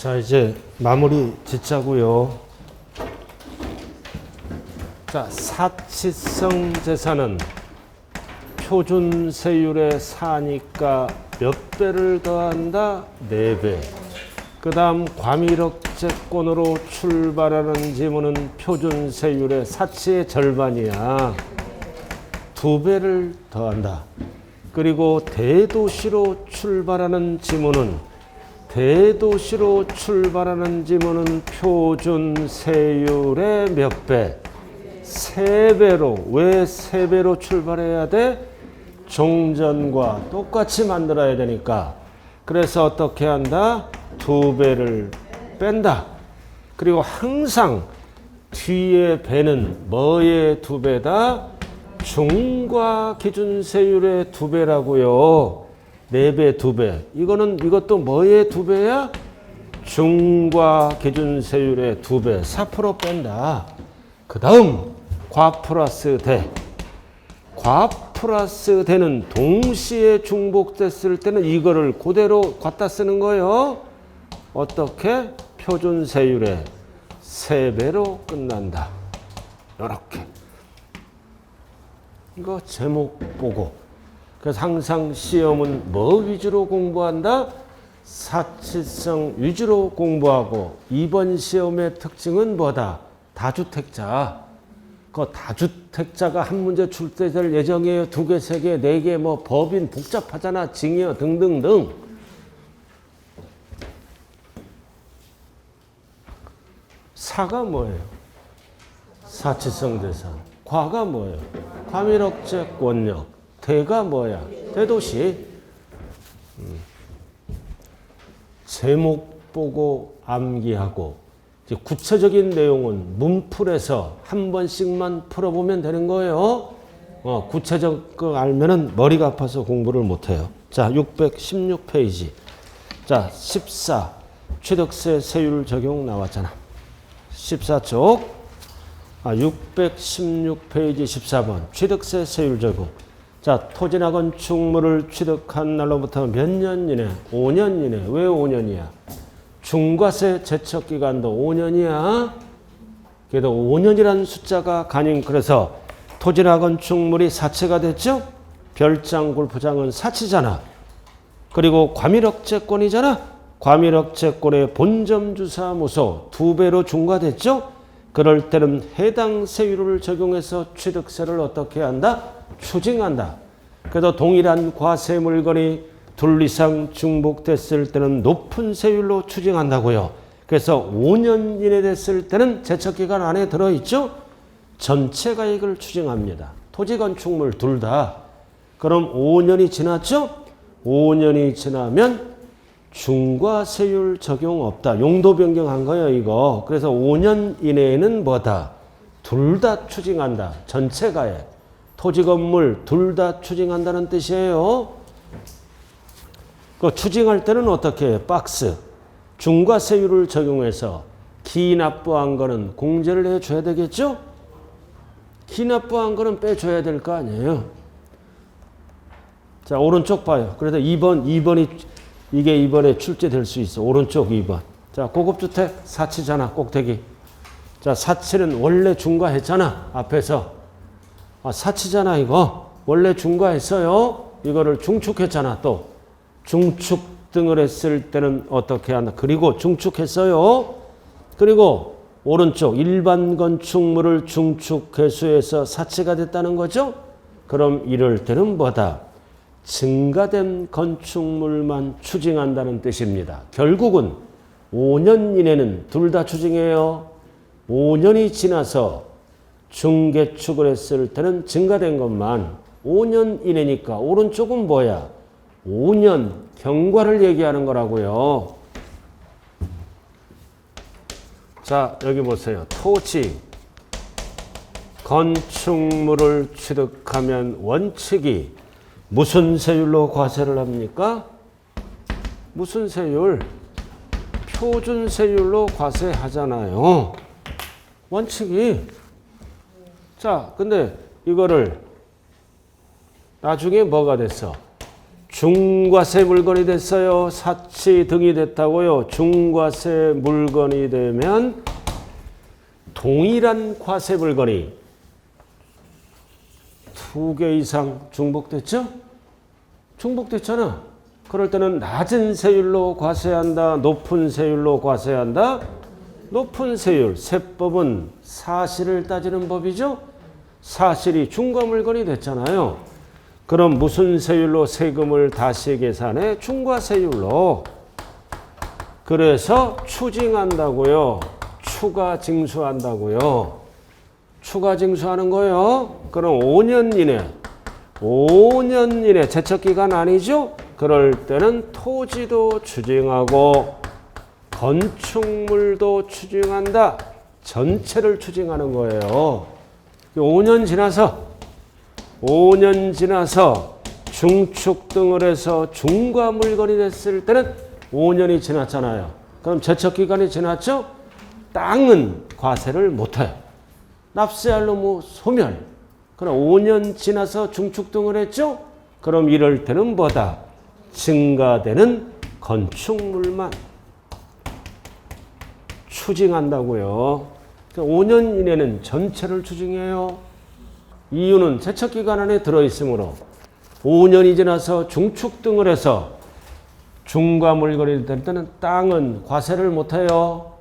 자, 이제 마무리 짓자고요. 자, 사치성 재산은 표준세율의 4니까 몇 배를 더한다? 4배. 그 다음 과밀억제권으로 출발하는 지문은 표준세율의 사치의 절반이야. 2배를 더한다. 그리고 대도시로 출발하는 지문은 표준세율의 몇 배? 3배로. 왜 3배로 출발해야 돼? 종전과 똑같이 만들어야 되니까. 그래서 어떻게 한다? 2배를 뺀다. 그리고 항상 뒤에 배는 뭐의 2배다? 중과 기준세율의 2배라고요. 4배, 2배. 이것도 뭐의 2배야? 중과 기준세율의 2배. 4% 뺀다. 그 다음 과 플러스 대. 과 플러스 대는 동시에 중복됐을 때는 이거를 그대로 갖다 쓰는 거예요. 어떻게? 표준세율의 3배로 끝난다. 이렇게. 이거 제목 보고. 그래서 항상 시험은 뭐 위주로 공부한다? 사치성 위주로 공부하고, 이번 시험의 특징은 뭐다? 다주택자. 그 다주택자가 한 문제 출제 될 예정이에요. 2개, 3개, 4개, 뭐 법인 복잡하잖아. 징여 등등등. 사가 뭐예요? 사치성 재산. 과가 뭐예요? 과밀억제권력. 대가 뭐야? 대도시. 제목 보고 암기하고, 이제 구체적인 내용은 문풀에서 한 번씩만 풀어보면 되는 거예요. 구체적 거 알면은 머리가 아파서 공부를 못해요. 자, 616페이지. 자, 14. 취득세 세율 적용 나왔잖아. 14쪽. 616페이지 14번. 취득세 세율 적용. 자, 토지나 건축물을 취득한 날로부터 몇 년 이내? 5년 이내. 왜 5년이야? 중과세 제척기간도 5년이야. 그래도 5년이라는 숫자가 간인. 그래서 토지나 건축물이 사치가 됐죠? 별장, 골프장은 사치잖아. 그리고 과밀억제권이잖아. 과밀억제권의 본점주사무소 2배로 중과됐죠? 그럴 때는 해당 세율을 적용해서 취득세를 어떻게 한다? 추징한다. 그래도 동일한 과세 물건이 둘 이상 중복됐을 때는 높은 세율로 추징한다고요. 그래서 5년 이내 됐을 때는 제척기간 안에 들어있죠? 전체 가액을 추징합니다. 토지 건축물 둘 다. 그럼 5년이 지났죠? 5년이 지나면 중과세율 적용 없다. 용도 변경한 거예요, 이거. 그래서 5년 이내에는 뭐다? 둘 다 추징한다. 전체 가액. 토지 건물 둘 다 추징한다는 뜻이에요. 그 추징할 때는 어떻게 해요? 박스. 중과세율을 적용해서 기납부한 거는 공제를 해줘야 되겠죠? 기납부한 거는 빼줘야 될 거 아니에요. 자, 오른쪽 봐요. 그래서 2번이 이게 이번에 출제될 수 있어. 오른쪽 2번. 자, 고급주택 사치잖아. 꼭대기. 자, 사치는 원래 중과했잖아. 앞에서. 사치잖아 이거. 원래 중과했어요. 이거를 중축했잖아. 또. 중축 등을 했을 때는 어떻게 한다. 그리고 중축했어요. 그리고 오른쪽 일반 건축물을 중축회수해서 사치가 됐다는 거죠. 그럼 이럴 때는 뭐다? 증가된 건축물만 추징한다는 뜻입니다. 결국은 5년 이내는 둘 다 추징해요. 5년이 지나서 중개축을 했을 때는 증가된 것만 5년 이내니까 오른쪽은 뭐야? 5년 경과를 얘기하는 거라고요. 자, 여기 보세요. 토지, 건축물을 취득하면 원칙이 무슨 세율로 과세를 합니까? 무슨 세율? 표준세율로 과세하잖아요. 원칙이. 자, 근데 이거를 나중에 뭐가 됐어? 중과세 물건이 됐어요. 사치 등이 됐다고요. 중과세 물건이 되면 동일한 과세 물건이 2개 이상 중복됐죠? 중복됐잖아. 그럴 때는 낮은 세율로 과세한다. 높은 세율로 과세한다. 높은 세율. 세법은 사실을 따지는 법이죠. 사실이 중과 물건이 됐잖아요. 그럼 무슨 세율로 세금을 다시 계산해? 중과세율로. 그래서 추징한다고요. 추가 징수한다고요. 추가 징수하는 거요. 그럼 5년 이내 제척기간 아니죠? 그럴 때는 토지도 추징하고 건축물도 추징한다. 전체를 추징하는 거예요. 5년 지나서 중축 등을 해서 중과 물건이 됐을 때는 5년이 지났잖아요. 그럼 제척기간이 지났죠? 땅은 과세를 못해요. 납세할 놈의 소멸. 그럼 5년 지나서 중축 등을 했죠? 그럼 이럴 때는 뭐다? 증가되는 건축물만 추징한다고요. 5년 이내는 전체를 추징해요. 이유는 제척기간 안에 들어있으므로 5년이 지나서 중축 등을 해서 중과 물건이 될 때는 땅은 과세를 못해요.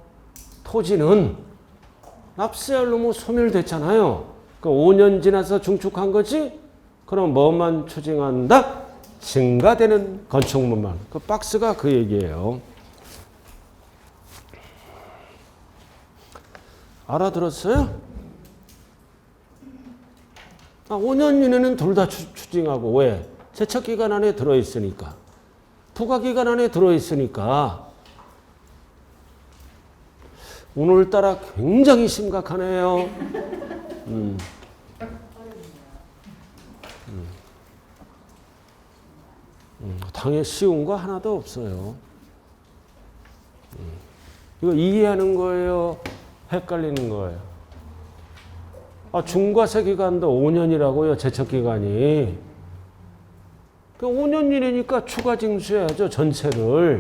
토지는 납세할 놈의 소멸됐잖아요. 5년 지나서 중축한 거지? 그럼 뭐만 추징한다? 증가되는 건축물만. 그 박스가 그 얘기예요. 알아들었어요? 5년 이내는 둘 다 추징하고. 왜? 제척기간 안에 들어있으니까. 부과기간 안에 들어있으니까. 오늘따라 굉장히 심각하네요. 당에 쉬운 거 하나도 없어요. 이거 이해하는 거예요? 헷갈리는 거예요? 중과세 기간도 5년이라고요. 제척기간이. 5년 이내니까 추가 징수해야죠. 전체를.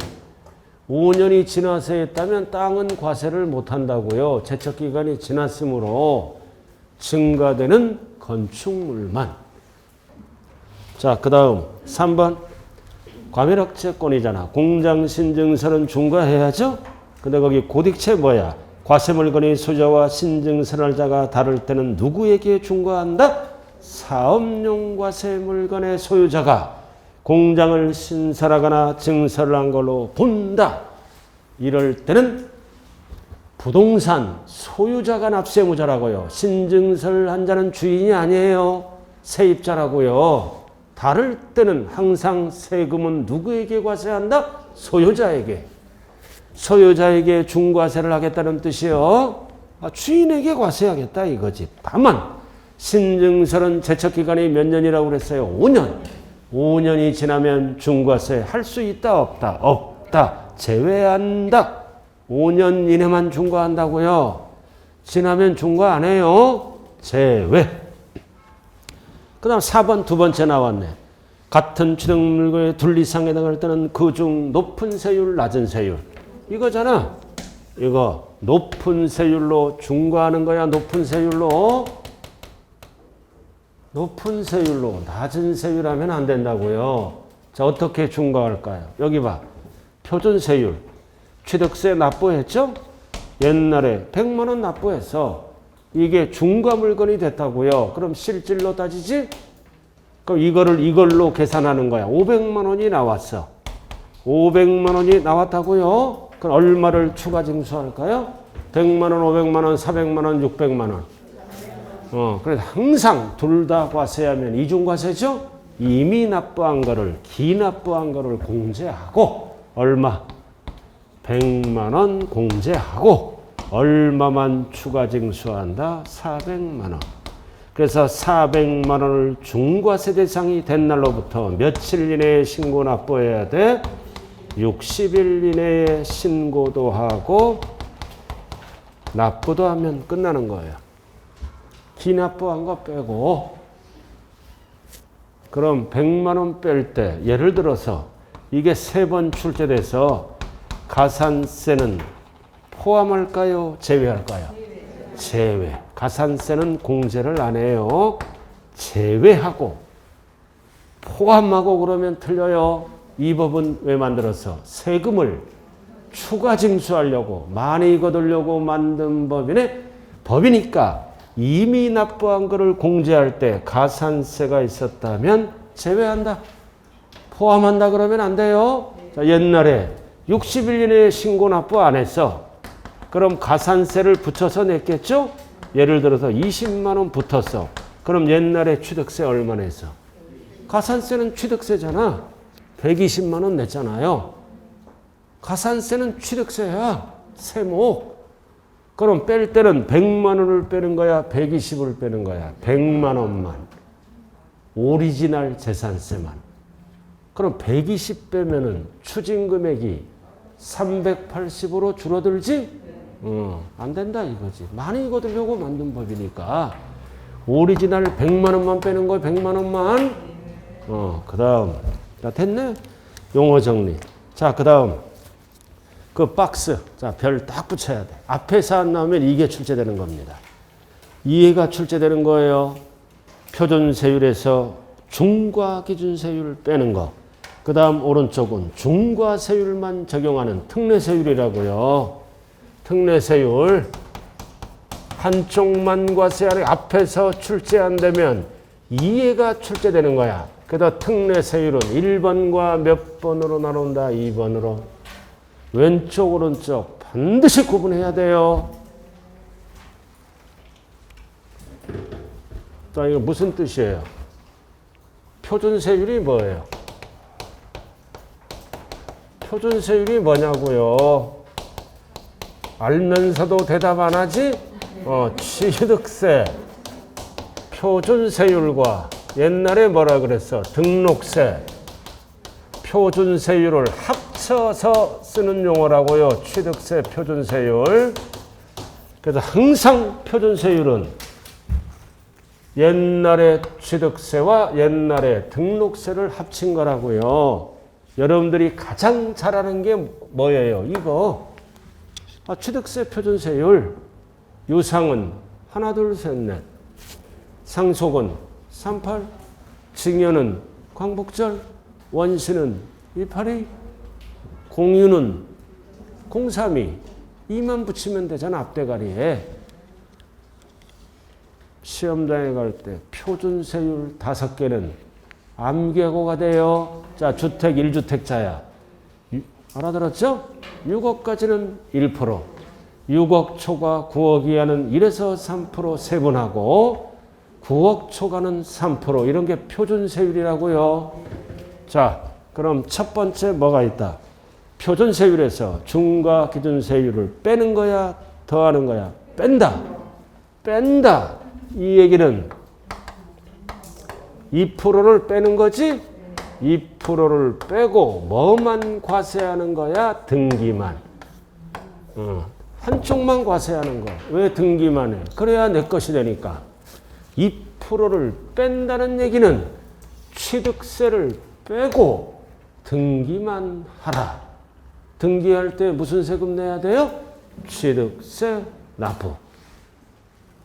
5년이 지나서 했다면 땅은 과세를 못한다고요. 제척기간이 지났으므로 증가되는 건축물만. 자, 그 다음 3번. 과밀학채권이잖아. 공장신증서는 중과해야죠. 근데 거기 고딕채 뭐야? 과세물건의 소유자와 신증서를 자가 다를 때는 누구에게 중과한다? 사업용 과세물건의 소유자가 공장을 신설하거나 증설을 한 걸로 본다. 이럴 때는 부동산 소유자가 납세무자라고요. 신증서를 한 자는 주인이 아니에요. 세입자라고요. 다를 때는 항상 세금은 누구에게 과세한다? 소유자에게. 소유자에게 중과세를 하겠다는 뜻이요. 주인에게 과세하겠다 이거지. 다만 신증설은 제척기간이 몇 년이라고 그랬어요? 5년. 5년이 지나면 중과세 할 수 있다 없다? 없다. 제외한다. 5년 이내만 중과한다고요. 지나면 중과 안 해요. 제외. 그 다음 4번 두 번째 나왔네. 같은 취득물건의 둘 이상에 해당할 때는 그중 높은 세율, 낮은 세율. 이거잖아. 이거 높은 세율로 중과하는 거야. 높은 세율로. 높은 세율로. 낮은 세율하면 안 된다고요. 자, 어떻게 중과할까요? 여기 봐. 표준세율. 취득세 납부했죠? 옛날에 100만 원 납부해서 이게 중과 물건이 됐다고요. 그럼 실질로 따지지? 그럼 이걸로 계산하는 거야. 500만 원이 나왔어. 500만 원이 나왔다고요. 그럼 얼마를 추가 징수할까요? 100만 원, 500만 원, 400만 원, 600만 원. 그래서 항상 둘 다 과세하면 이중과세죠? 이미 납부한 거를, 기납부한 거를 공제하고 얼마? 100만 원 공제하고 얼마만 추가 징수한다? 400만 원. 그래서 400만 원을 중과세 대상이 된 날로부터 며칠 이내에 신고 납부해야 돼? 60일 이내에 신고도 하고 납부도 하면 끝나는 거예요. 기납부한 거 빼고. 그럼 100만 원 뺄 때 예를 들어서 이게 3번 출제돼서 가산세는 포함할까요? 제외할까요? 제외. 가산세는 공제를 안 해요. 제외하고 포함하고 그러면 틀려요. 이 법은 왜 만들어서? 세금을 추가 징수하려고 많이 거두려고 만든 법이니까 이미 납부한 거를 공제할 때 가산세가 있었다면 제외한다. 포함한다 그러면 안 돼요. 자, 옛날에 60일 이내에 신고 납부 안 했어. 그럼 가산세를 붙여서 냈겠죠? 예를 들어서 20만 원 붙었어. 그럼 옛날에 취득세 얼마 냈어? 가산세는 취득세잖아. 120만 원 냈잖아요. 가산세는 취득세야. 세목. 그럼 뺄 때는 100만 원을 빼는 거야? 120을 빼는 거야? 100만 원만. 오리지널 재산세만. 그럼 120 빼면은 추징금액이 380으로 줄어들지? 안 된다 이거지. 많이 거두려고 만든 법이니까. 오리지널 100만 원만 빼는 거야? 100만 원만? 그 다음. 자, 됐네? 용어 정리. 자, 그 다음. 그 박스. 자, 별 딱 붙여야 돼. 앞에서 안 나오면 이게 출제되는 겁니다. 이해가 출제되는 거예요. 표준세율에서 중과기준세율 빼는 거. 그 다음 오른쪽은 중과세율만 적용하는 특례세율이라고요. 특례세율. 한쪽만 과세하는 앞에서 출제 안 되면 이해가 출제되는 거야. 그래서 특례세율은 1번과 몇 번으로 나눈다? 2번으로. 왼쪽 오른쪽 반드시 구분해야 돼요. 자, 이거 무슨 뜻이에요? 표준세율이 뭐예요? 표준세율이 뭐냐고요? 알면서도 대답 안 하지? 취득세, 표준세율과 옛날에 뭐라 그랬어? 등록세, 표준세율을 합쳐서 쓰는 용어라고요. 취득세, 표준세율. 그래서 항상 표준세율은 옛날에 취득세와 옛날에 등록세를 합친 거라고요. 여러분들이 가장 잘 아는 게 뭐예요? 이거. 취득세, 표준세율. 유상은 하나, 둘, 셋, 넷. 상속은 38. 증여는 광복절. 원시는 282. 공유는 032. 2만 붙이면 되잖아, 앞대가리에. 시험장에 갈 때 표준세율 5개는 암기하고가 돼요. 자, 주택 1주택자야. 알아들었죠? 6억까지는 1%. 6억 초과 9억 이하는 1에서 3% 세분하고 9억 초과는 3%. 이런 게 표준세율이라고요. 자, 그럼 첫 번째 뭐가 있다? 표준세율에서 중과 기준세율을 빼는 거야? 더하는 거야? 뺀다. 뺀다. 이 얘기는 2%를 빼는 거지? 2%를 빼고 뭐만 과세하는 거야? 등기만. 한쪽만 과세하는 거야. 왜 등기만 해? 그래야 내 것이 되니까. 2%를 뺀다는 얘기는 취득세를 빼고 등기만 하라. 등기할 때 무슨 세금 내야 돼요? 취득세 납부.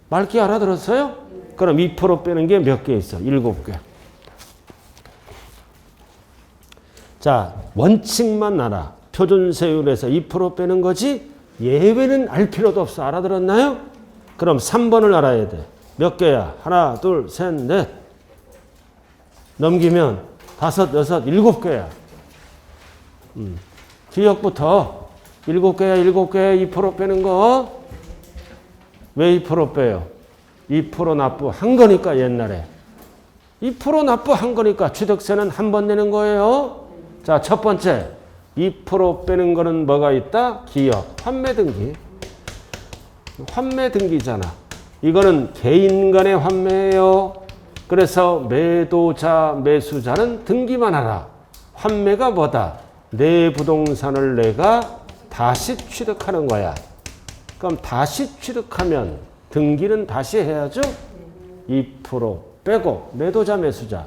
말기 알아들었어요? 그럼 2% 빼는 게 몇 개 있어? 7개. 자, 원칙만 알아. 표준세율에서 2% 빼는 거지 예외는 알 필요도 없어. 알아들었나요? 그럼 3번을 알아야 돼. 몇 개야? 하나, 둘, 셋, 넷. 넘기면 5, 6, 7개야. 기억부터 7개야, 7개, 2% 빼는 거. 왜 2% 빼요? 2% 납부한 거니까 옛날에. 2% 납부한 거니까 취득세는 한 번 내는 거예요. 자, 첫 번째. 2% 빼는 거는 뭐가 있다? 기업, 환매등기. 환매등기잖아. 이거는 개인 간의 환매예요. 그래서 매도자, 매수자는 등기만 하라. 환매가 뭐다? 내 부동산을 내가 다시 취득하는 거야. 그럼 다시 취득하면 등기는 다시 해야죠? 2% 빼고 매도자, 매수자.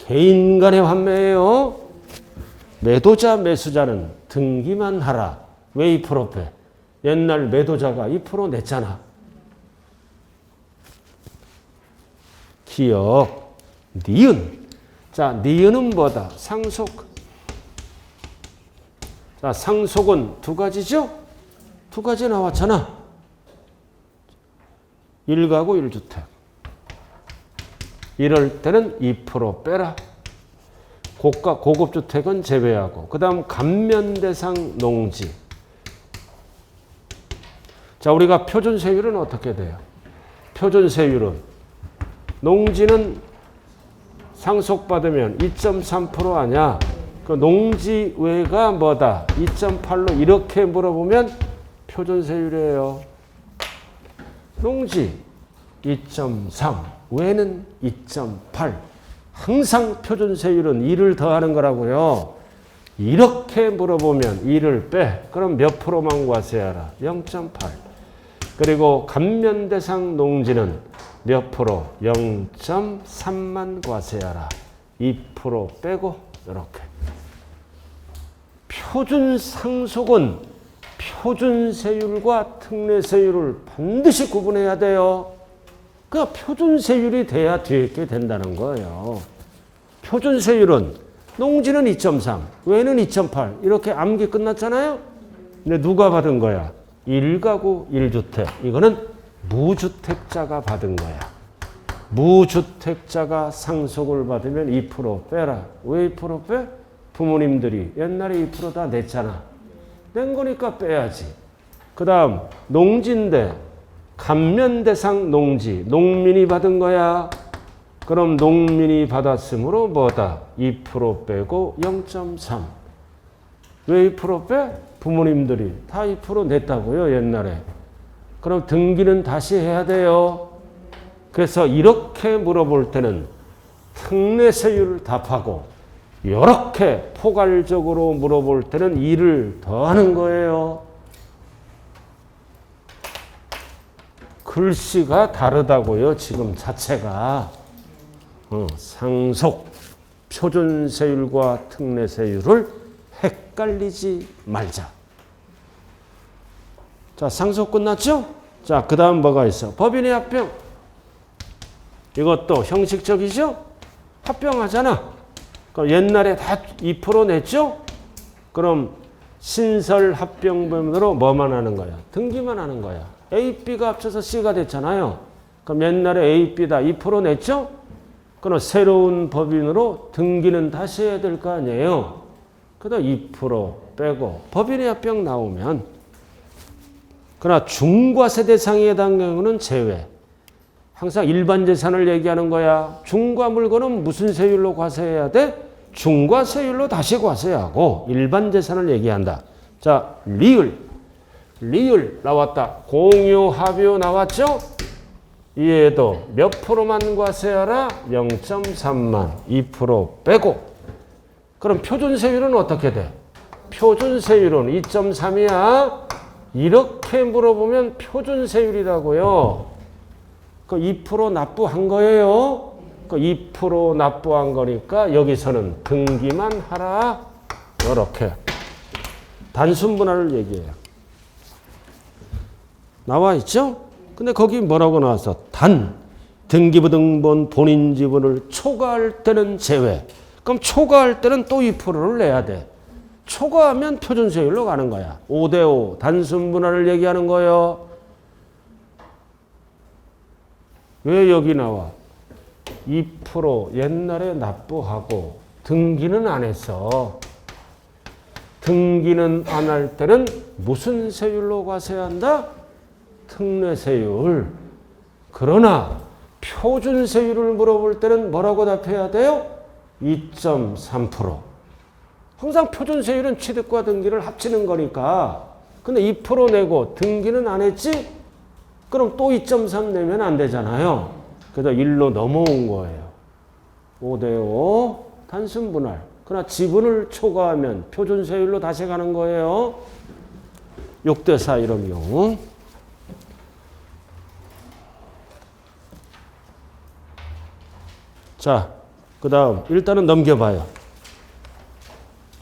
개인 간의 환매예요. 매도자, 매수자는 등기만 하라. 왜 2% 빼? 옛날 매도자가 2% 냈잖아. 기억, 니은. 자, 니은은 뭐다? 상속. 자, 상속은 두 가지죠? 두 가지 나왔잖아. 1가구 1주택. 이럴 때는 2% 빼라. 고가, 고급 주택은 제외하고. 그 다음 감면대상 농지. 자, 우리가 표준세율은 어떻게 돼요? 표준세율은 농지는 상속받으면 2.3% 아냐? 그 농지 외가 뭐다? 2.8로 이렇게 물어보면 표준세율이에요. 농지 2.3, 외는 2.8. 항상 표준세율은 2를 더하는 거라고요. 이렇게 물어보면 2를 빼. 그럼 몇 프로만 과세하라? 0.8. 그리고 감면대상 농지는 몇 프로? 0.3만 과세하라. 2% 빼고 이렇게. 표준상속은 표준세율과 특례세율을 반드시 구분해야 돼요. 그러니까 표준세율이 돼야 뒤에 게 된다는 거예요. 표준세율은 농지는 2.3, 외는 2.8 이렇게 암기 끝났잖아요. 근데 누가 받은 거야? 1가구 1주택. 이거는 무주택자가 받은 거야. 무주택자가 상속을 받으면 2% 빼라. 왜 2% 빼? 부모님들이 옛날에 2% 다 냈잖아. 낸 거니까 빼야지. 그 다음 농지인데 감면대상 농지. 농민이 받은 거야. 그럼 농민이 받았으므로 뭐다? 2% 빼고 0.3. 왜 2% 빼? 부모님들이 다 2% 냈다고요, 옛날에. 그럼 등기는 다시 해야 돼요. 그래서 이렇게 물어볼 때는 특례세율을 답하고 이렇게 포괄적으로 물어볼 때는 2를 더하는 거예요. 글씨가 다르다고요, 지금 자체가. 상속, 표준세율과 특례세율을 헷갈리지 말자. 자, 상속 끝났죠? 자, 그 다음 뭐가 있어? 법인의 합병. 이것도 형식적이죠? 합병하잖아. 그럼 옛날에 다 2% 냈죠? 그럼 신설 합병법인으로 뭐만 하는 거야? 등기만 하는 거야. A, B가 합쳐서 C가 됐잖아요. 그럼 옛날에 A, B 다 2% 냈죠? 그럼 새로운 법인으로 등기는 다시 해야 될 거 아니에요? 그다 2% 빼고 법인의 합병 나오면, 그러나 중과세 대상에 해당하는 경우는 제외. 항상 일반 재산을 얘기하는 거야. 중과 물건은 무슨 세율로 과세해야 돼? 중과세율로 다시 과세하고 일반 재산을 얘기한다. 자, 리을. 리을 나왔다. 공유, 합유 나왔죠? 이에도 몇 프로만 과세하라? 0.3만. 2% 빼고. 그럼 표준세율은 어떻게 돼? 표준세율은 2.3이야. 이렇게 물어보면 표준세율이라고요. 그 2% 납부한 거예요. 그 2% 납부한 거니까 여기서는 등기만 하라. 이렇게. 단순분할을 얘기해요. 나와 있죠? 근데 거기 뭐라고 나왔어? 단, 등기부등본 본인 지분을 초과할 때는 제외. 그럼 초과할 때는 또 2%를 내야 돼. 초과하면 표준세율로 가는 거야. 5대5 단순분할을 얘기하는 거예요. 왜 여기 나와? 2% 옛날에 납부하고 등기는 안 했어. 등기는 안 할 때는 무슨 세율로 과세한다? 특례세율. 그러나 표준세율을 물어볼 때는 뭐라고 답해야 돼요? 2.3%. 항상 표준세율은 취득과 등기를 합치는 거니까. 근데 2% 내고 등기는 안 했지? 그럼 또 2.3 내면 안 되잖아요. 그래서 1로 넘어온 거예요. 5대5 단순분할. 그러나 지분을 초과하면 표준세율로 다시 가는 거예요. 6대4 이런 경우. 자, 그 다음 일단은 넘겨봐요.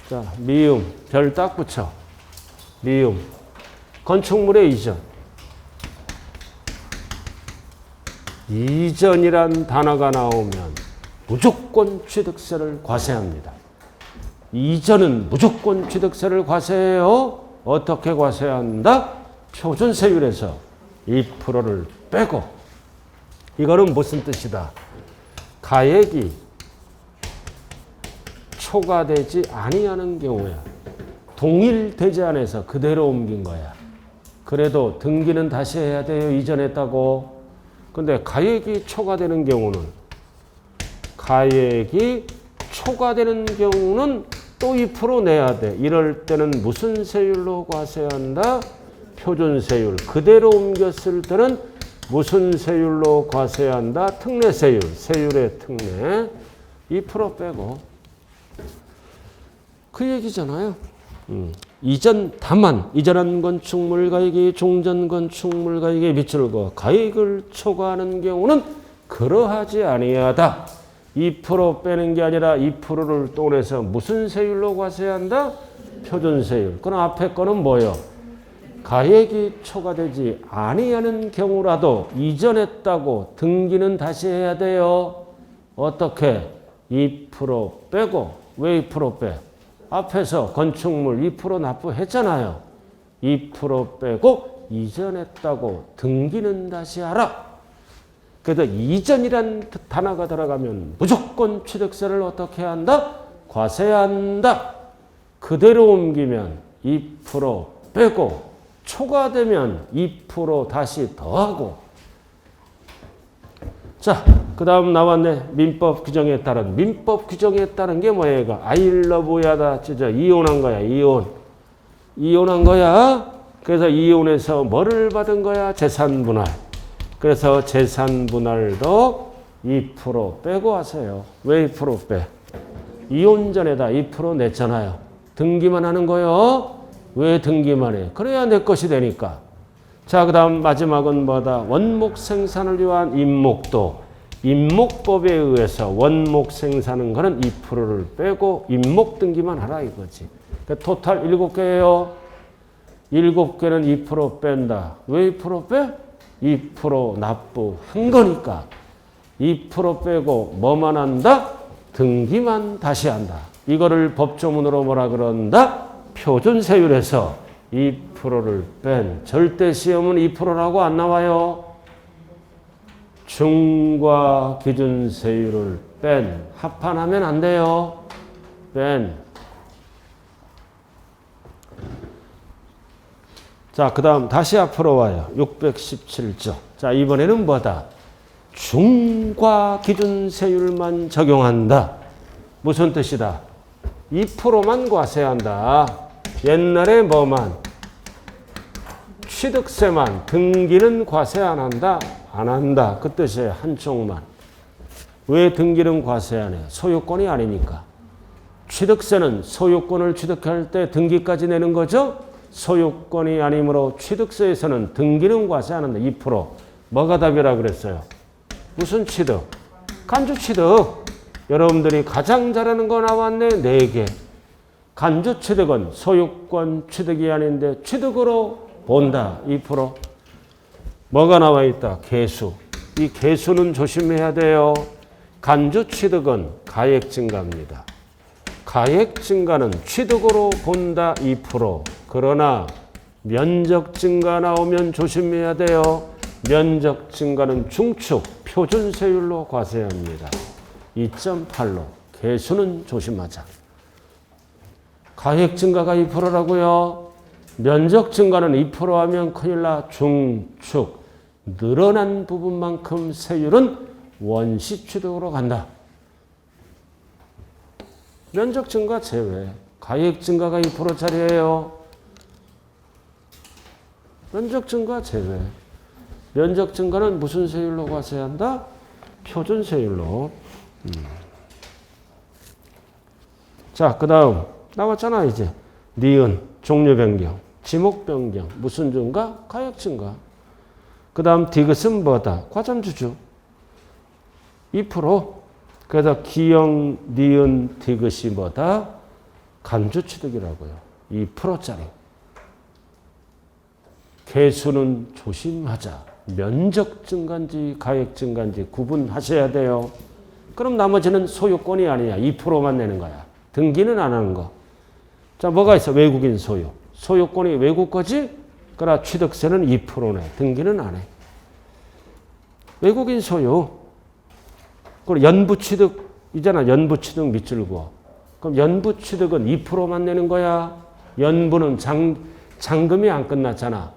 자, 미음 별 딱 붙여. 미음 건축물의 이전. 이전이란 단어가 나오면 무조건 취득세를 과세합니다. 이전은 무조건 취득세를 과세해요. 어떻게 과세한다? 표준세율에서 2%를 빼고. 이거는 무슨 뜻이다? 가액이 초과되지 아니하는 경우야. 동일되지 않아서 그대로 옮긴 거야. 그래도 등기는 다시 해야 돼요. 이전했다고. 근데 가액이 초과되는 경우는 또 2% 내야 돼. 이럴 때는 무슨 세율로 과세한다? 표준세율. 그대로 옮겼을 때는 무슨 세율로 과세한다? 특례세율. 세율의 특례. 2% 빼고. 그 얘기잖아요. 이전한 건축물 가액이 종전 건축물 가액에 비추고 가액을 초과하는 경우는 그러하지 아니하다. 2% 빼는 게 아니라 2%를 또 내서 무슨 세율로 과세한다? 표준세율. 그럼 앞에 거는 뭐예요? 가액이 초과되지 아니하는 경우라도 이전했다고 등기는 다시 해야 돼요. 어떻게? 2% 빼고. 왜 2% 빼? 앞에서 건축물 2% 납부했잖아요. 2% 빼고 이전했다고 등기는 다시 하라. 그래서 이전이란 단어가 들어가면 무조건 취득세를 어떻게 한다? 과세한다. 그대로 옮기면 2% 빼고 초과되면 2% 다시 더하고. 자, 그 다음 나왔네. 민법 규정에 따른. 민법 규정에 따른 게 뭐야, 이거? I love you다. 진짜 이혼한 거야, 이혼. 이혼한 거야. 그래서 이혼해서 뭐를 받은 거야? 재산분할. 그래서 재산분할도 2% 빼고 하세요. 왜 2% 빼? 이혼 전에다 2% 냈잖아요. 등기만 하는 거요. 왜 등기만 해? 그래야 내 것이 되니까. 자, 그 다음 마지막은 뭐다? 원목 생산을 위한 임목도. 임목법에 의해서 원목 생산은 거는 2%를 빼고 임목 등기만 하라 이거지. 그러니까 토탈 7개예요. 7개는 2% 뺀다. 왜 2% 빼? 2% 납부한 거니까. 2% 빼고 뭐만 한다? 등기만 다시 한다. 이거를 법조문으로 뭐라 그런다? 표준세율에서 2%를 뺀. 절대시험은 2%라고 안 나와요. 중과 기준세율을 뺀. 합판하면 안 돼요. 뺀. 자, 그 다음 다시 앞으로 와요. 617조. 자, 이번에는 뭐다? 중과 기준세율만 적용한다. 무슨 뜻이다? 2%만 과세한다. 옛날에 뭐만? 취득세만. 등기는 과세 안 한다? 안 한다. 그 뜻이에요. 한쪽만. 왜 등기는 과세 안 해? 소유권이 아니니까. 취득세는 소유권을 취득할 때 등기까지 내는 거죠? 소유권이 아니므로 취득세에서는 등기는 과세 안 한다. 2%. 뭐가 답이라 그랬어요? 무슨 취득? 간주취득. 여러분들이 가장 잘하는 거 나왔네. 4개. 간주취득은 소유권 취득이 아닌데 취득으로 본다. 2%. 뭐가 나와 있다? 개수. 이 개수는 조심해야 돼요. 간주취득은 가액 증가입니다. 가액 증가는 취득으로 본다. 2%. 그러나 면적 증가 나오면 조심해야 돼요. 면적 증가는 중축, 표준세율로 과세합니다. 2.8로. 개수는 조심하자. 가액 증가가 2%라고요. 면적 증가는 2% 하면 큰일 나. 중축. 늘어난 부분만큼 세율은 원시 취득으로 간다. 면적 증가 제외. 가액 증가가 2%짜리예요. 면적 증가 제외. 면적 증가는 무슨 세율로 과세한다? 표준세율로. 자, 그 다음 나왔잖아 이제. 니은, 종류 변경, 지목 변경. 무슨 증가? 가액 증가. 그 다음 디귿은 뭐다? 과점주주. 2%. 그래서 기역, 니은, 디귿이 뭐다? 간주취득이라고요. 2%짜리. 개수는 조심하자. 면적 증가인지 가액 증가인지 구분하셔야 돼요. 그럼 나머지는 소유권이 아니야. 2%만 내는 거야. 등기는 안 하는 거. 자, 뭐가 있어? 외국인 소유. 소유권이 외국 거지? 그러나 취득세는 2%네. 등기는 안 해. 외국인 소유. 그리고 연부취득이잖아. 연부취득 밑줄 그어. 그럼 연부취득은 2%만 내는 거야. 연부는 잔금이 안 끝났잖아.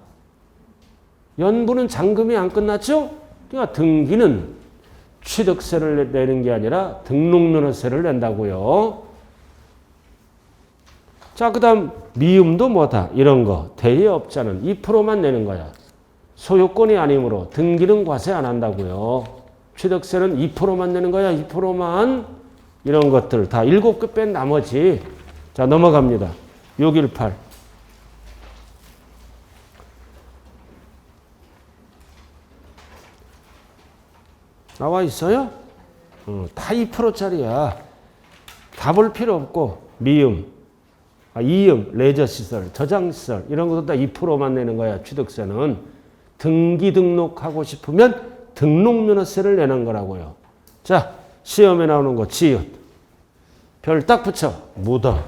연부는 잔금이 안 끝났죠? 그러니까 등기는 취득세를 내는 게 아니라 등록면허세를 낸다고요. 자, 그 다음 미음도 뭐다? 이런 거. 대여업자는 2%만 내는 거야. 소유권이 아니므로 등기는 과세 안 한다고요. 취득세는 2%만 내는 거야. 2%만. 이런 것들 다 7개 뺀 나머지. 자, 넘어갑니다. 618. 나와 있어요? 다 2%짜리야. 다 볼 필요 없고 미음, 이음, 레저시설, 저장시설 이런 것도 다 2%만 내는 거야. 취득세는. 등기 등록하고 싶으면 등록면허세를 내는 거라고요. 자, 시험에 나오는 거 지읒. 별 딱 붙여. 무덤.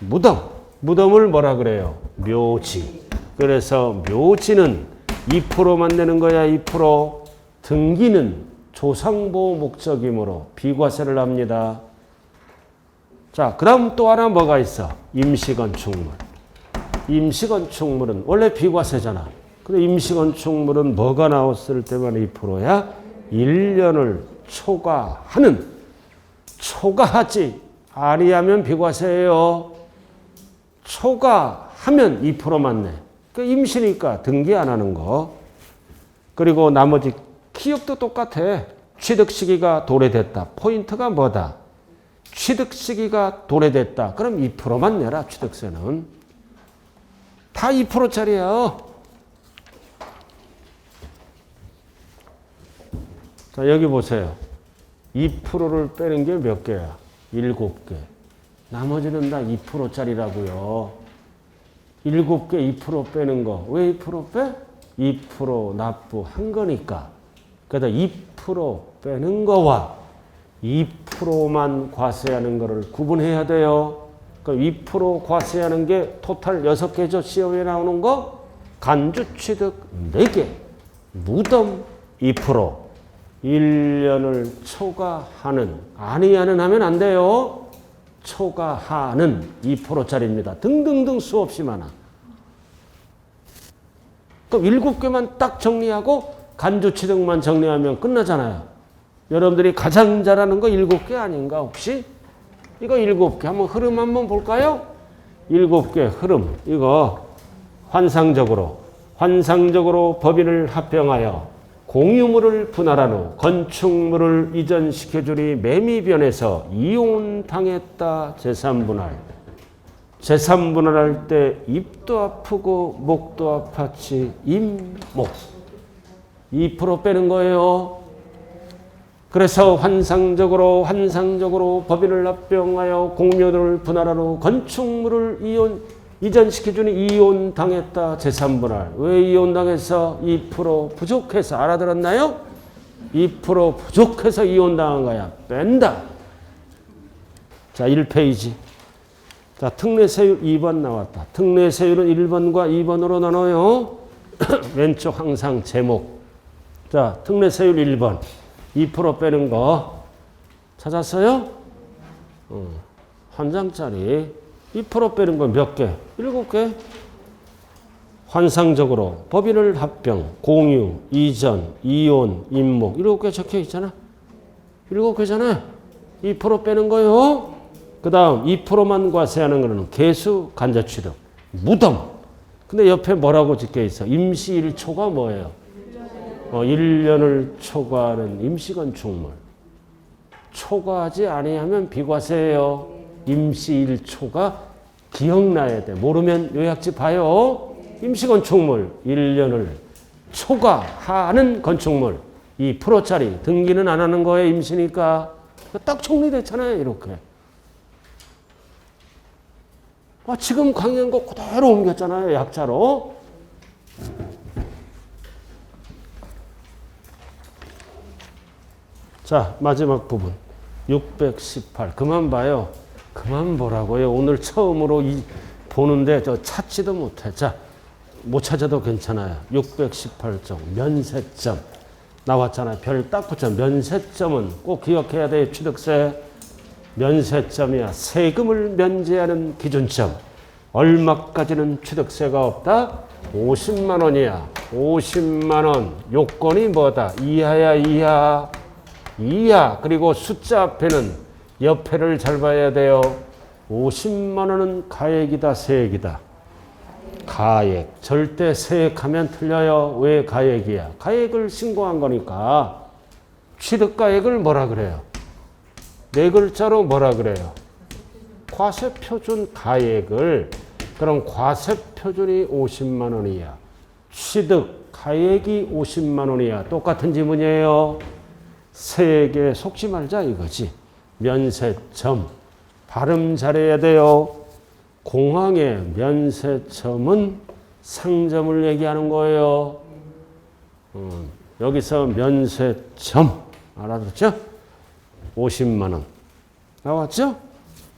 무덤. 무덤을 뭐라 그래요? 묘지. 그래서 묘지는 2%만 내는 거야. 2%. 등기는 조상보호 목적이므로 비과세를 합니다. 자, 그 다음 또 하나 뭐가 있어? 임시건축물. 임시건축물은 원래 비과세잖아. 근데 임시건축물은 뭐가 나왔을 때만 2%야? 1년을 초과하는. 초과하지 아니하면 비과세예요. 초과하면 2%만 내. 그러니까 임시니까 등기 안 하는 거. 그리고 나머지 기억도 똑같아. 취득 시기가 도래됐다. 포인트가 뭐다? 취득 시기가 도래됐다. 그럼 2%만 내라. 취득세는. 다 2%짜리야. 자, 여기 보세요. 2%를 빼는 게 몇 개야? 7개. 나머지는 다 2%짜리라고요. 7개 2% 빼는 거. 왜 2% 빼? 2% 납부한 거니까. 그래서 2% 빼는 거와 2%만 과세하는 거를 구분해야 돼요. 그러니까 2% 과세하는 게 토탈 6개죠. 시험에 나오는 거. 간주취득 4개. 무덤 2%. 1년을 초과하는. 아니하는 하면 안 돼요. 초과하는 2%짜리입니다. 등등등 수없이 많아. 그럼 7개만 딱 정리하고 간주취득만 정리하면 끝나잖아요. 여러분들이 가장 잘하는 거 7개 아닌가 혹시? 이거 7개. 한번 흐름 한번 볼까요? 7개 흐름. 이거 환상적으로 법인을 합병하여 공유물을 분할한 후 건축물을 이전시켜주니 매미변에서 이혼당했다. 재산분할. 재산분할할 때 입도 아프고 목도 아팠지. 임목. 2% 빼는 거예요. 그래서 환상적으로 법인을 합병하여 공유물을 분할한 후 건축물을 이전시켜주니 이혼당했다. 재산분할. 왜 이혼당해서? 2% 부족해서. 알아들었나요? 2% 부족해서 이혼당한 거야. 뺀다. 자, 1페이지. 자, 특례세율 2번 나왔다. 특례세율은 1번과 2번으로 나눠요. 왼쪽 항상 제목. 자, 특례세율 1번. 2% 빼는 거. 찾았어요? 한 장짜리. 2% 빼는 건 몇 개? 7개. 환상적으로 법인을 합병, 공유, 이전, 이혼, 임목 7개 적혀 있잖아. 7개잖아. 2% 빼는 거요. 그 다음 2%만 과세하는 거는 개수, 간접취득, 무덤. 근데 옆에 뭐라고 적혀 있어? 임시 1초가 뭐예요? 1년을 초과하는 임시건축물. 초과하지 아니하면 비과세예요. 임시 1초가 기억나야 돼. 모르면 요약지 봐요. 임시건축물 1년을 초과하는 건축물 2%짜리 등기는 안 하는 거예요. 임시니까. 딱 정리됐잖아요. 이렇게. 지금 강의한 거 그대로 옮겼잖아요. 약자로. 자, 마지막 부분. 618. 그만 봐요. 그만 보라고요. 오늘 처음으로 보는데 찾지도 못해. 자, 못 찾아도 괜찮아요. 618종. 면세점. 나왔잖아요. 별 딱 붙여. 면세점은 꼭 기억해야 돼요. 취득세. 면세점이야. 세금을 면제하는 기준점. 얼마까지는 취득세가 없다? 50만 원이야. 50만 원. 요건이 뭐다? 이하야, 이하. 이하. 그리고 숫자 앞에는 옆에를 잘 봐야 돼요. 50만 원은 가액이다, 세액이다? 가액. 절대 세액하면 틀려요. 왜 가액이야? 가액을 신고한 거니까. 취득가액을 뭐라 그래요? 네 글자로 뭐라 그래요? 과세표준 가액을. 그럼 과세표준이 50만 원이야. 취득 가액이 50만 원이야. 똑같은 지문이에요. 세액에 속지 말자 이거지. 면세점. 발음 잘해야 돼요. 공항의 면세점은 상점을 얘기하는 거예요. 여기서 면세점. 알아듣죠? 50만 원. 나왔죠?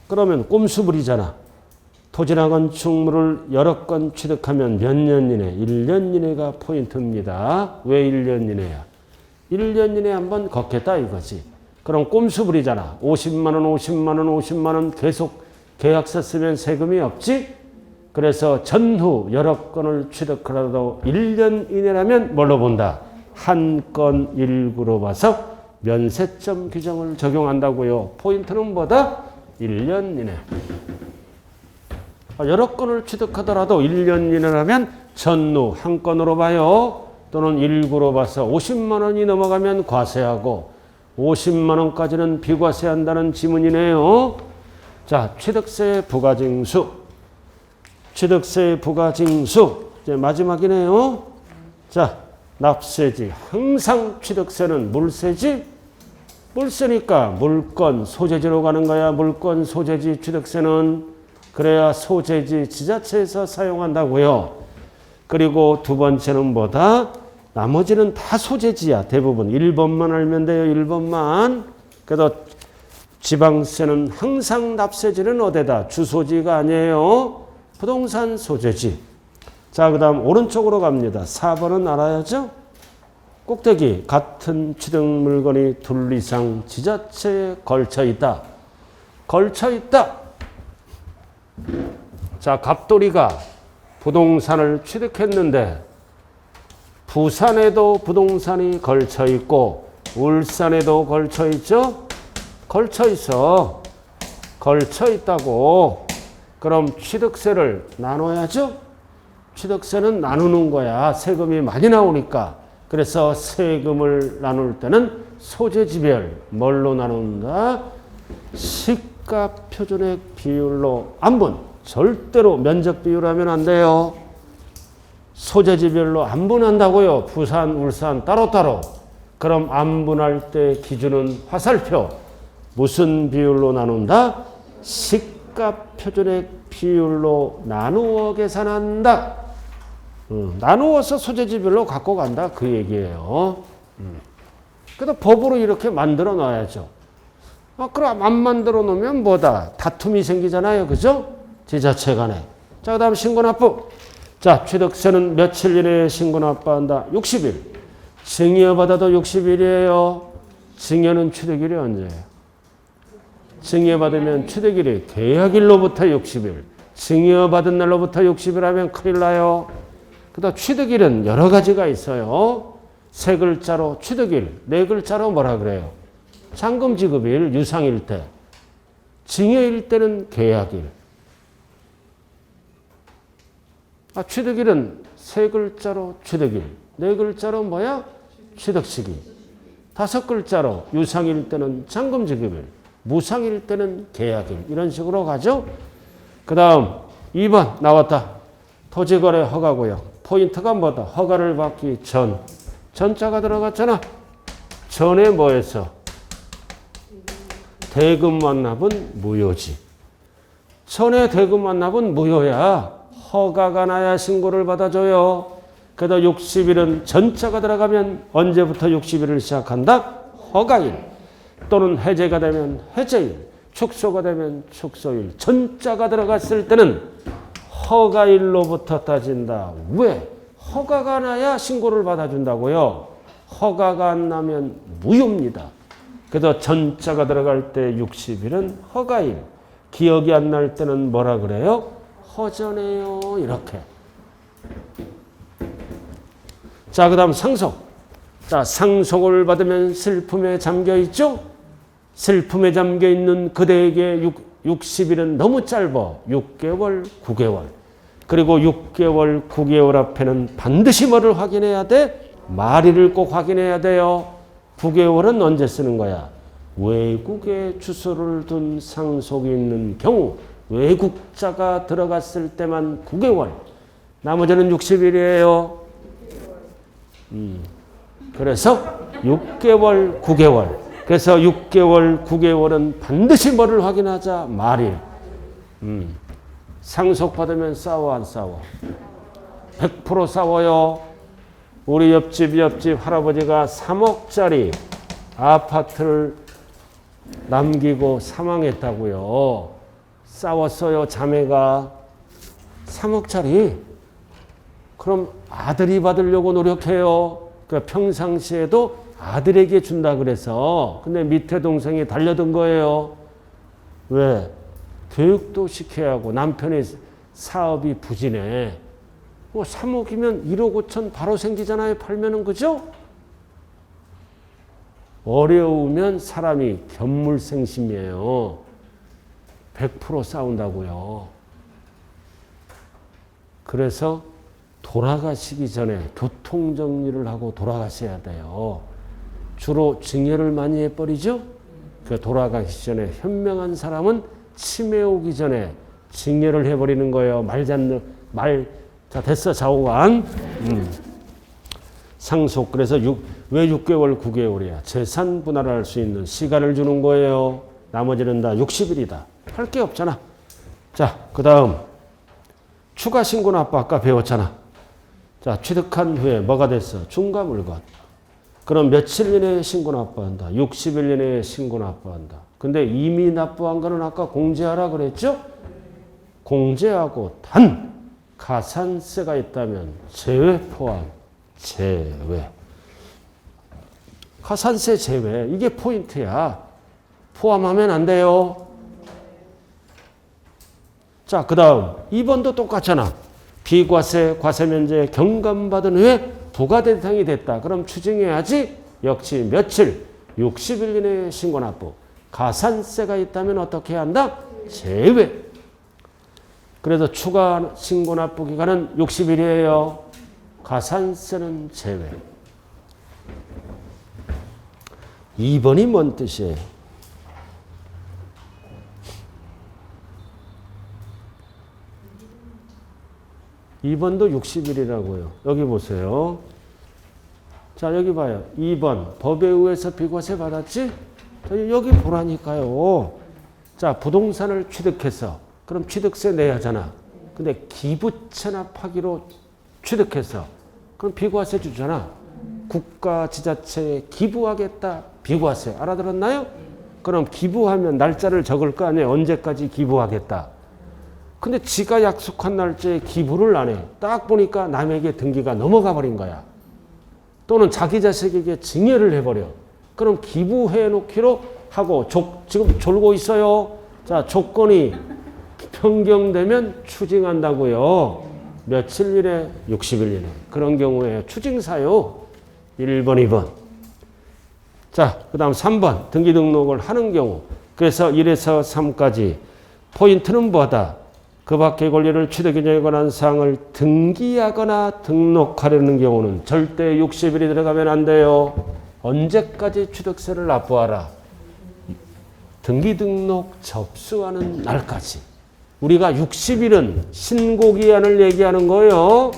그러면 꼼수부리잖아. 토지나 건축물을 여러 건 취득하면 몇 년 이내? 1년 이내가 포인트입니다. 왜 1년 이내야? 1년 이내에 한번 걷겠다 이거지. 그럼 꼼수부리잖아. 50만 원, 50만 원, 50만 원 계속 계약서 쓰면 세금이 없지? 그래서 전후 여러 건을 취득하라도 1년 이내라면 뭘로 본다? 한 건 일구로 봐서 면세점 규정을 적용한다고요. 포인트는 뭐다? 1년 이내. 여러 건을 취득하더라도 1년 이내라면 전후 한 건으로 봐요. 또는 일구로 봐서 50만 원이 넘어가면 과세하고 50만 원까지는 비과세한다는 지문이네요. 자, 취득세 부가징수. 취득세 부가징수. 이제 마지막이네요. 자, 납세지. 항상 취득세는 물세지? 물세니까 물건, 소재지로 가는 거야. 물건, 소재지 취득세는. 그래야 소재지 지자체에서 사용한다고요. 그리고 두 번째는 뭐다? 나머지는 다 소재지야. 대부분. 1번만 알면 돼요. 1번만. 그래서 지방세는 항상 납세지는 어디다? 주소지가 아니에요. 부동산 소재지. 자, 그 다음 오른쪽으로 갑니다. 4번은 알아야죠? 꼭대기. 같은 취득 물건이 둘 이상 지자체에 걸쳐 있다. 걸쳐 있다. 자, 갑돌이가 부동산을 취득했는데 부산에도 부동산이 걸쳐 있고 울산에도 걸쳐 있죠? 걸쳐 있어. 걸쳐 있다고. 그럼 취득세를 나눠야죠? 취득세는 나누는 거야. 세금이 많이 나오니까. 그래서 세금을 나눌 때는 소재지별 뭘로 나눈다? 시가 표준액 비율로 안분. 절대로 면적 비율하면 안 돼요. 소재지별로 안분한다고요. 부산, 울산 따로따로. 그럼 안분할 때 기준은 화살표. 무슨 비율로 나눈다? 시가 표준액 비율로 나누어 계산한다. 나누어서 소재지별로 갖고 간다. 그 얘기예요. 그래도 법으로 이렇게 만들어 놔야죠. 그럼 안 만들어 놓으면 뭐다? 다툼이 생기잖아요. 그죠? 지자체 간에. 자, 그 다음 신고납부. 자, 취득세는 며칠 이내에 신고납부한다? 60일. 증여받아도 60일이에요. 증여는 취득일이 언제예요? 증여받으면 취득일이 계약일로부터 60일. 증여받은 날로부터 60일 하면 큰일 나요. 그다음 취득일은 여러 가지가 있어요. 세 글자로 취득일, 네 글자로 뭐라 그래요? 잔금지급일, 유상일 때. 증여일 때는 계약일. 취득일은 세 글자로 취득일, 네 글자로 뭐야? 취득시기. 다섯 글자로 유상일 때는 잔금지급일, 무상일 때는 계약일. 이런 식으로 가죠. 그 다음 2번 나왔다. 토지거래 허가고요. 포인트가 뭐다? 허가를 받기 전. 전자가 들어갔잖아. 전에 뭐 했어? 대금 완납은 무효지. 전에 대금 완납은 무효야. 허가가 나야 신고를 받아줘요. 그래도 60일은 전자가 들어가면 언제부터 60일을 시작한다? 허가일. 또는 해제가 되면 해제일. 축소가 되면 축소일. 전자가 들어갔을 때는 허가일로부터 따진다. 왜? 허가가 나야 신고를 받아준다고요. 허가가 안 나면 무효입니다. 그래서 전자가 들어갈 때 60일은 허가일. 기억이 안 날 때는 뭐라 그래요? 허전해요. 이렇게. 자, 그 다음 상속. 자, 상속을 받으면 슬픔에 잠겨 있죠? 슬픔에 잠겨 있는 그대에게 60일은 너무 짧아. 6개월, 9개월. 그리고 6개월, 9개월 앞에는 반드시 뭐를 확인해야 돼? 말일을 꼭 확인해야 돼요. 9개월은 언제 쓰는 거야? 외국에 주소를 둔 상속이 있는 경우 외국자가 들어갔을 때만 9개월. 나머지는 60일이에요. 그래서 6개월, 9개월. 그래서 6개월, 9개월은 반드시 뭐를 확인하자? 말일. 상속받으면 싸워 안 싸워? 100% 싸워요. 우리 옆집 할아버지가 3억짜리 아파트를 남기고 사망했다고요. 싸웠어요. 자매가. 3억짜리. 그럼 아들이 받으려고 노력해요. 그러니까 평상시에도 아들에게 준다 그래서. 근데 밑에 동생이 달려든 거예요. 왜? 교육도 시켜야 하고 남편의 사업이 부진해. 3억이면 1억 5천 바로 생기잖아요. 팔면은. 그죠? 어려우면 사람이 견물생심이에요. 100% 싸운다고요. 그래서 돌아가시기 전에 교통정리를 하고 돌아가셔야 돼요. 주로 증여를 많이 해버리죠? 그 돌아가기 전에 현명한 사람은 치매 오기 전에 증여를 해버리는 거예요. 자, 됐어, 좌우간. 상속. 그래서 왜 6개월, 9개월이야? 재산 분할을 할 수 있는 시간을 주는 거예요. 나머지는 다 60일이다. 할 게 없잖아. 자, 그 다음. 추가 신고납부 아까 배웠잖아. 자, 취득한 후에 뭐가 됐어? 중과 물건. 그럼 며칠 이내에 신고납부한다. 60일 이내에 신고납부한다. 근데 이미 납부한 거는 아까 공제하라 그랬죠? 공제하고 단 가산세가 있다면 제외 포함. 제외. 가산세 제외. 이게 포인트야. 포함하면 안 돼요. 자, 그 다음 2번도 똑같잖아. 비과세, 과세면제 경감받은 후에 부과대상이 됐다. 그럼 추징해야지. 역시 며칠? 60일 이내에 신고납부. 가산세가 있다면 어떻게 해야 한다? 제외. 그래서 추가 신고납부 기간은 60일이에요. 가산세는 제외. 2번이 뭔 뜻이에요? 2번도 60일이라고요. 여기 보세요. 자, 여기 봐요. 2번. 법에 의해서 비과세 받았지? 여기 보라니까요. 자, 부동산을 취득해서. 그럼 취득세 내야 하잖아. 근데 기부 체납하기로 취득해서. 그럼 비과세 주잖아. 국가 지자체에 기부하겠다. 비과세. 알아들었나요? 그럼 기부하면 날짜를 적을 거 아니에요. 언제까지 기부하겠다. 근데 지가 약속한 날짜에 기부를 안 해. 딱 보니까 남에게 등기가 넘어가 버린 거야. 또는 자기 자식에게 증여를 해버려. 그럼 기부해 놓기로 하고 지금 졸고 있어요. 자, 조건이 변경되면 추징한다고요. 며칠 이내? 60일 이내. 그런 경우에 추징사유 1번, 2번. 자, 그 다음 3번. 등기 등록을 하는 경우. 그래서 1에서 3까지. 포인트는 뭐다? 그 밖의 권리를 취득인정에 관한 사항을 등기하거나 등록하려는 경우는 절대 60일이 들어가면 안 돼요. 언제까지 취득세를 납부하라? 등기 등록 접수하는 날까지. 우리가 60일은 신고기한을 얘기하는 거예요.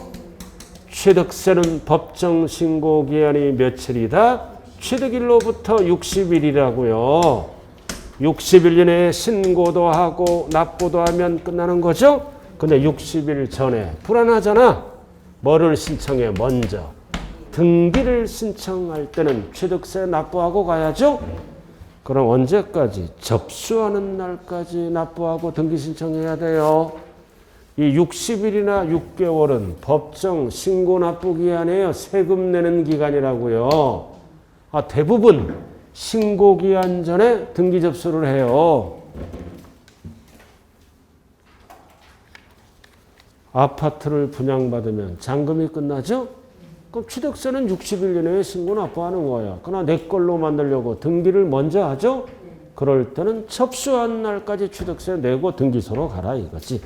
취득세는 법정 신고기한이 며칠이다? 취득일로부터 60일이라고요. 60일 이내에 신고도 하고 납부도 하면 끝나는 거죠? 근데 60일 전에 불안하잖아. 뭐를 신청해? 먼저 등기를 신청할 때는 취득세 납부하고 가야죠? 그럼 언제까지? 접수하는 날까지 납부하고 등기 신청해야 돼요. 이 60일이나 6개월은 법정 신고 납부 기한이에요. 세금 내는 기간이라고요. 대부분 신고 기한 전에 등기 접수를 해요. 아파트를 분양받으면 잔금이 끝나죠? 그럼 취득세는 60일 이내에 신고 납부하는 거야. 그러나 내 걸로 만들려고 등기를 먼저 하죠? 그럴 때는 접수한 날까지 취득세 내고 등기소로 가라 이거지.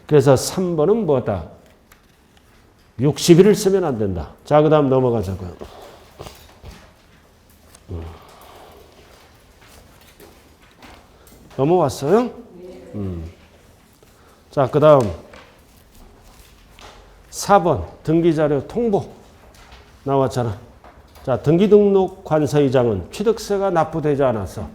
그래서 3번은 뭐다? 60일을 쓰면 안 된다. 자, 그 다음 넘어가자고요. 넘어왔어요? 자, 그 다음 4번 등기자료 통보 나왔잖아. 자, 등기등록 관서이장은 취득세가 납부되지 않아서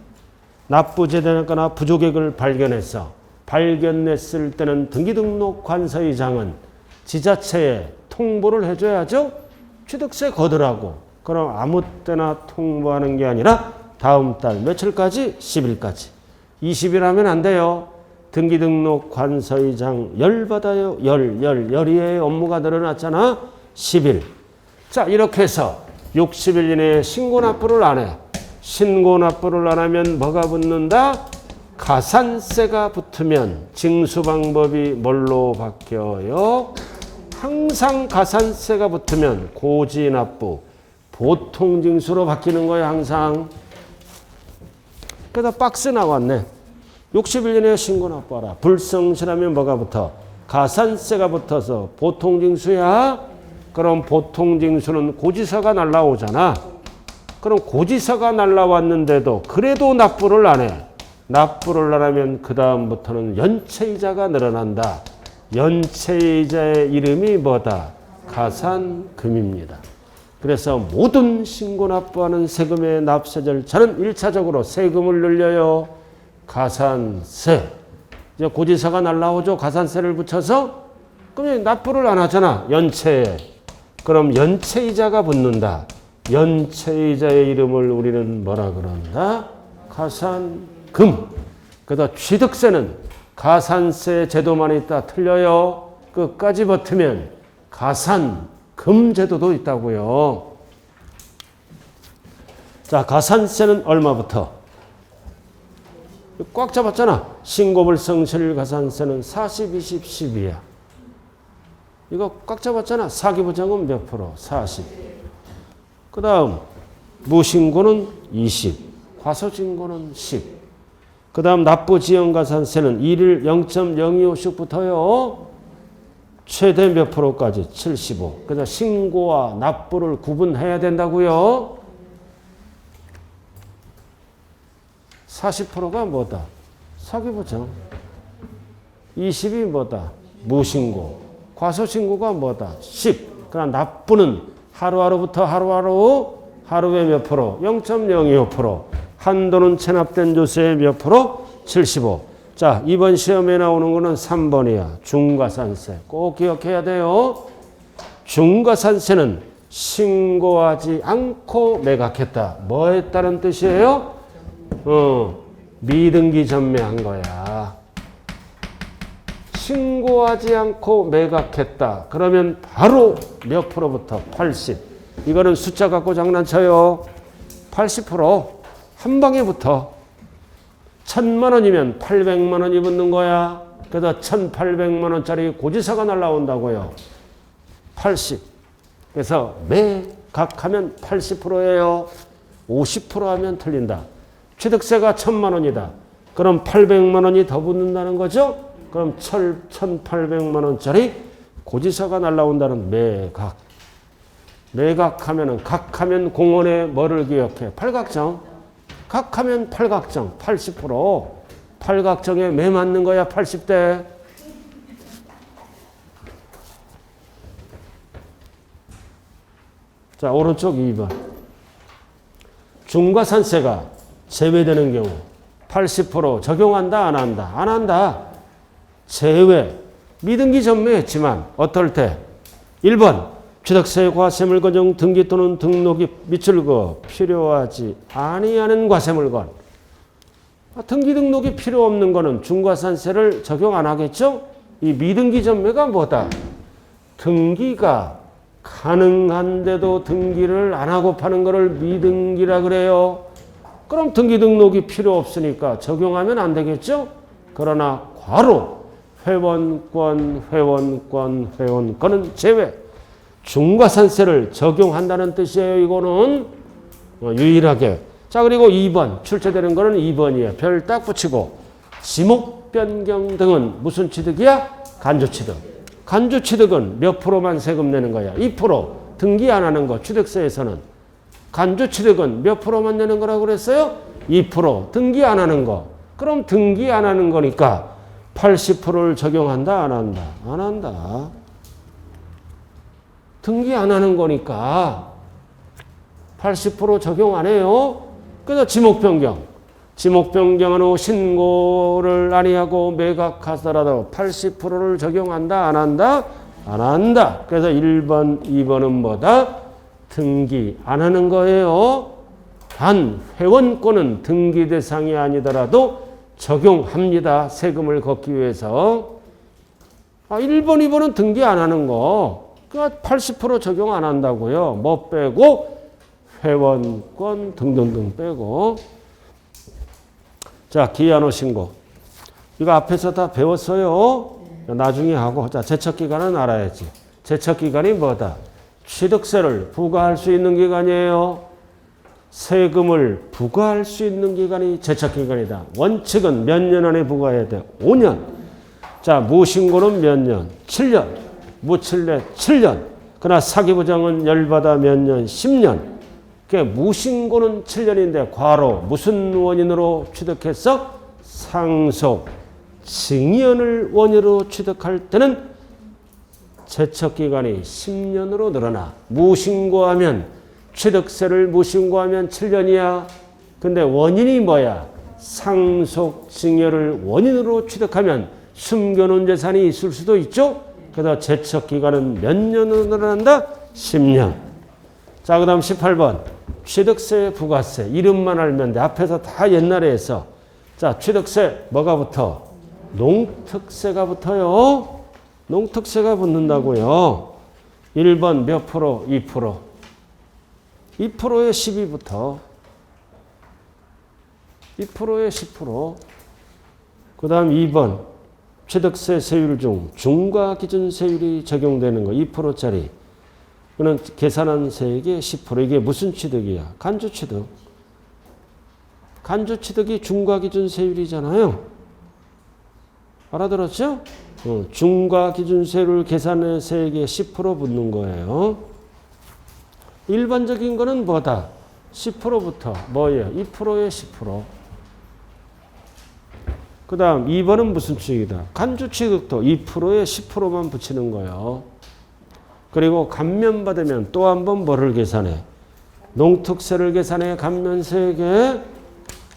납부제대거나 부족액을 발견했어. 발견했을 때는 등기등록 관서이장은 지자체에 통보를 해줘야죠. 취득세 거두라고. 그럼 아무 때나 통보하는 게 아니라 다음 달 며칠까지? 10일까지. 20일 하면 안 돼요. 등기등록 관서이장 열 받아요. 열의 업무가 늘어났잖아. 10일. 자, 이렇게 해서 60일 이내에 신고 납부를 안 해. 신고 납부를 안 하면 뭐가 붙는다? 가산세가 붙으면 징수 방법이 뭘로 바뀌어요? 항상 가산세가 붙으면 고지납부, 보통징수로 바뀌는 거예요. 항상. 그래서 박스 나왔네. 60일 이내에 신고 납부하라. 불성실하면 뭐가 붙어? 가산세가 붙어서 보통징수야. 그럼 보통징수는 고지서가 날라오잖아. 그럼 고지서가 날라왔는데도 그래도 납부를 안 해. 납부를 안 하면 그 다음부터는 연체이자가 늘어난다. 연체이자의 이름이 뭐다? 가산금입니다. 그래서 모든 신고 납부하는 세금의 납세 절차는 1차적으로 세금을 늘려요. 가산세. 이제 고지서가 날라오죠. 가산세를 붙여서. 그럼 납부를 안 하잖아. 연체에. 그럼 연체이자가 붙는다. 연체이자의 이름을 우리는 뭐라 그런다? 가산금. 그래서 취득세는 가산세 제도만 있다. 틀려요. 끝까지 버티면 가산금 제도도 있다고요. 자, 가산세는 얼마부터? 꽉 잡았잖아. 신고불성실 가산세는 40, 20, 10이야. 이거 꽉 잡았잖아. 사기부정은 몇 프로? 40. 그 다음 무신고는 20. 과소신고는 10. 그 다음 납부지연가산세는 1일 0.025씩 붙어요. 최대 몇 프로까지? 75. 그래서 신고와 납부를 구분해야 된다고요. 40%가 뭐다? 사기부정. 20이 뭐다? 무신고. 과소신고가 뭐다? 10. 그러나 납부는 하루하루부터 하루에 몇 프로? 0.025%. 한도는 체납된 조세의 몇 프로? 75. 자, 이번 시험에 나오는 거는 3번이야. 중과산세. 꼭 기억해야 돼요. 중과산세는 신고하지 않고 매각했다. 뭐 했다는 뜻이에요? 미등기 전매한 거야. 신고하지 않고 매각했다. 그러면 바로 몇 프로부터? 80. 이거는 숫자 갖고 장난쳐요. 80%. 한 방에 붙어. 1,000만 원이면 800만 원이 붙는 거야. 그래서 1,800만 원짜리 고지서가 날라온다고요. 80. 그래서 매각하면 80%예요. 50% 하면 틀린다. 취득세가 1,000만 원이다. 그럼 800만 원이 더 붙는다는 거죠? 그럼 1,800만 원짜리 고지서가 날라온다는 매각. 매각하면은 각하면 공원에 뭐를 기억해? 팔각정. 각하면 팔각정. 80%. 팔각정에 매 맞는 거야. 80대. 자, 오른쪽 2번. 중과산세가 제외되는 경우 80% 적용한다 안 한다? 안 한다. 제외. 미등기 전매했지만 어떨 때? 1번 취득세 과세물건 등기 또는 등록이 밑줄 그어 필요하지 아니하는 과세물건. 등기 등록이 필요 없는 거는 중과산세를 적용 안 하겠죠? 이 미등기 전매가 뭐다? 등기가 가능한데도 등기를 안 하고 파는 거를 미등기라 그래요. 그럼 등기 등록이 필요 없으니까 적용하면 안 되겠죠? 그러나 괄호 회원권은 제외. 중과산세를 적용한다는 뜻이에요. 이거는 유일하게. 자, 그리고 2번 출제되는 거는 2번이에요. 별 딱 붙이고 지목 변경 등은 무슨 취득이야? 간주취득. 간주취득은 몇 프로만 세금 내는 거야? 2%. 등기 안 하는 거 취득세에서는. 간주취득은 몇 프로만 내는 거라고 그랬어요? 2%. 등기 안 하는 거. 그럼 등기 안 하는 거니까 80%를 적용한다 안 한다? 안 한다. 등기 안 하는 거니까 80% 적용 안 해요. 그래서 지목 변경. 지목 변경은 후 신고를 아니하고 매각하더라도 80%를 적용한다 안 한다? 안 한다. 그래서 1번, 2번은 뭐다? 등기 안 하는 거예요. 단 회원권은 등기 대상이 아니더라도 적용합니다. 세금을 걷기 위해서. 1번, 2번은 등기 안 하는 거. 그러니까 80% 적용 안 한다고요. 뭐 빼고? 회원권 등등등 빼고. 자, 기한후 신고. 이거 앞에서 다 배웠어요. 나중에 하고. 자, 제척기간은 알아야지. 제척기간이 뭐다? 취득세를 부과할 수 있는 기간이에요. 세금을 부과할 수 있는 기간이 제척기간이다. 원칙은 몇 년 안에 부과해야 돼? 5년. 자, 무신고는 몇 년? 7년. 무칠례 7년. 그러나 사기부정은 열받아 몇 년? 10년. 그러니까 무신고는 7년인데 과로 무슨 원인으로 취득했어? 상속, 증여를 원인으로 취득할 때는 제척기간이 10년으로 늘어나. 무신고하면 취득세를 무신고하면 7년이야. 근데 원인이 뭐야? 상속, 증여를 원인으로 취득하면 숨겨놓은 재산이 있을 수도 있죠. 그래서 제척기간은 몇 년으로 늘어난다? 10년. 자, 그 다음 18번. 취득세, 부가세. 이름만 알면 돼. 앞에서 다 옛날에 했어. 자, 취득세 뭐가 붙어? 농특세가 붙어요. 농특세가 붙는다고요. 1번 몇 프로? 2%. 2%에 12부터 2%에 10%. 그 다음 2번 취득세 세율 중 중과기준세율이 적용되는 거 2%짜리. 그는 계산한 세액의 10%. 이게 무슨 취득이야? 간주취득. 간주취득이 중과기준세율이잖아요. 알아들었죠? 중과기준세율을 계산한 세액의 10% 붙는 거예요. 일반적인 거는 뭐다? 10%부터 뭐예요? 2%에 10%. 그 다음 2번은 무슨 취득이다? 간주취득도 2%에 10%만 붙이는 거예요. 그리고 감면받으면 또 한 번 뭐를 계산해? 농특세를 계산해. 감면세액에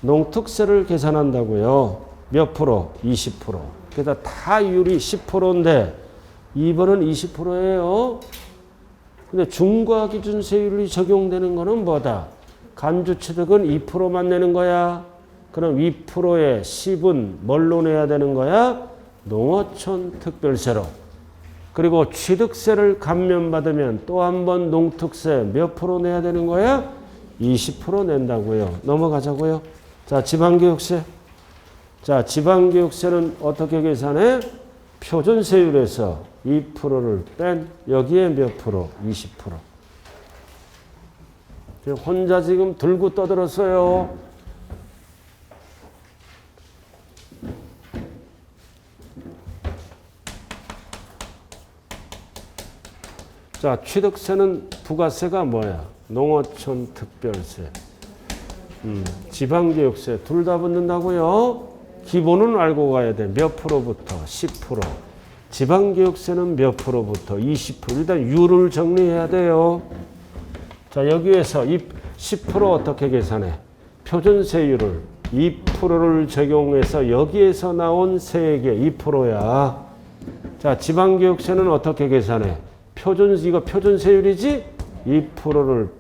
농특세를 계산한다고요. 몇 프로? 20%. 그래서 타율이 10%인데 2번은 20%예요. 근데 중과기준세율이 적용되는 거는 뭐다? 간주취득은 2%만 내는 거야. 그럼 2%의 10은 뭘로 내야 되는 거야? 농어촌 특별세로. 그리고 취득세를 감면받으면 또 한 번 농특세 몇 프로 내야 되는 거야? 20% 낸다고요. 넘어가자고요. 자, 지방교육세. 자, 지방교육세는 어떻게 계산해? 표준세율에서 2%를 뺀 여기에 몇 프로? 20%. 혼자 지금 들고 떠들었어요. 자, 취득세는 부가세가 뭐야? 농어촌 특별세. 지방교육세 둘 다 붙는다고요? 기본은 알고 가야 돼. 몇 프로부터? 10%. 지방교육세는 몇 프로부터? 20%. 일단 유를 정리해야 돼요. 자, 여기에서 이 10% 어떻게 계산해? 표준세율을 2%를 적용해서 여기에서 나온 세액의 2%야. 자, 지방교육세는 어떻게 계산해? 이거 표준세율이지? 2%를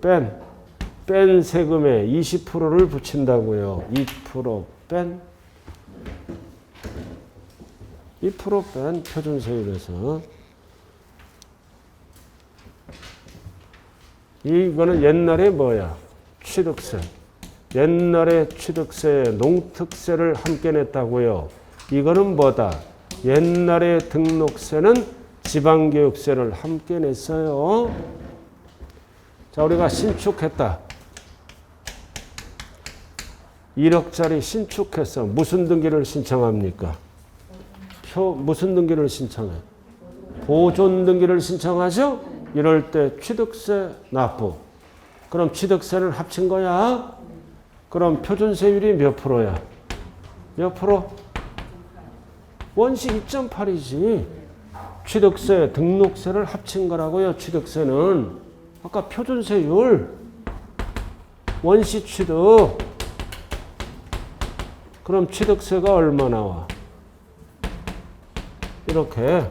뺀 세금에 20%를 붙인다고요. 2% 뺀 표준세율에서. 이거는 옛날에 뭐야? 취득세. 옛날에 취득세, 농특세를 함께 냈다고요. 이거는 뭐다? 옛날에 등록세는 지방교육세를 함께 냈어요. 자, 우리가 신축했다. 1억짜리 신축해서 무슨 등기를 신청합니까? 무슨 등기를 신청해? 보존 등기를 신청하죠? 이럴 때 취득세 납부. 그럼 취득세는 합친 거야? 그럼 표준세율이 몇 프로야? 몇 프로? 원시 2.8이지. 취득세, 등록세를 합친 거라고요. 취득세는. 아까 표준세율. 원시 취득. 그럼 취득세가 얼마 나와? 이렇게.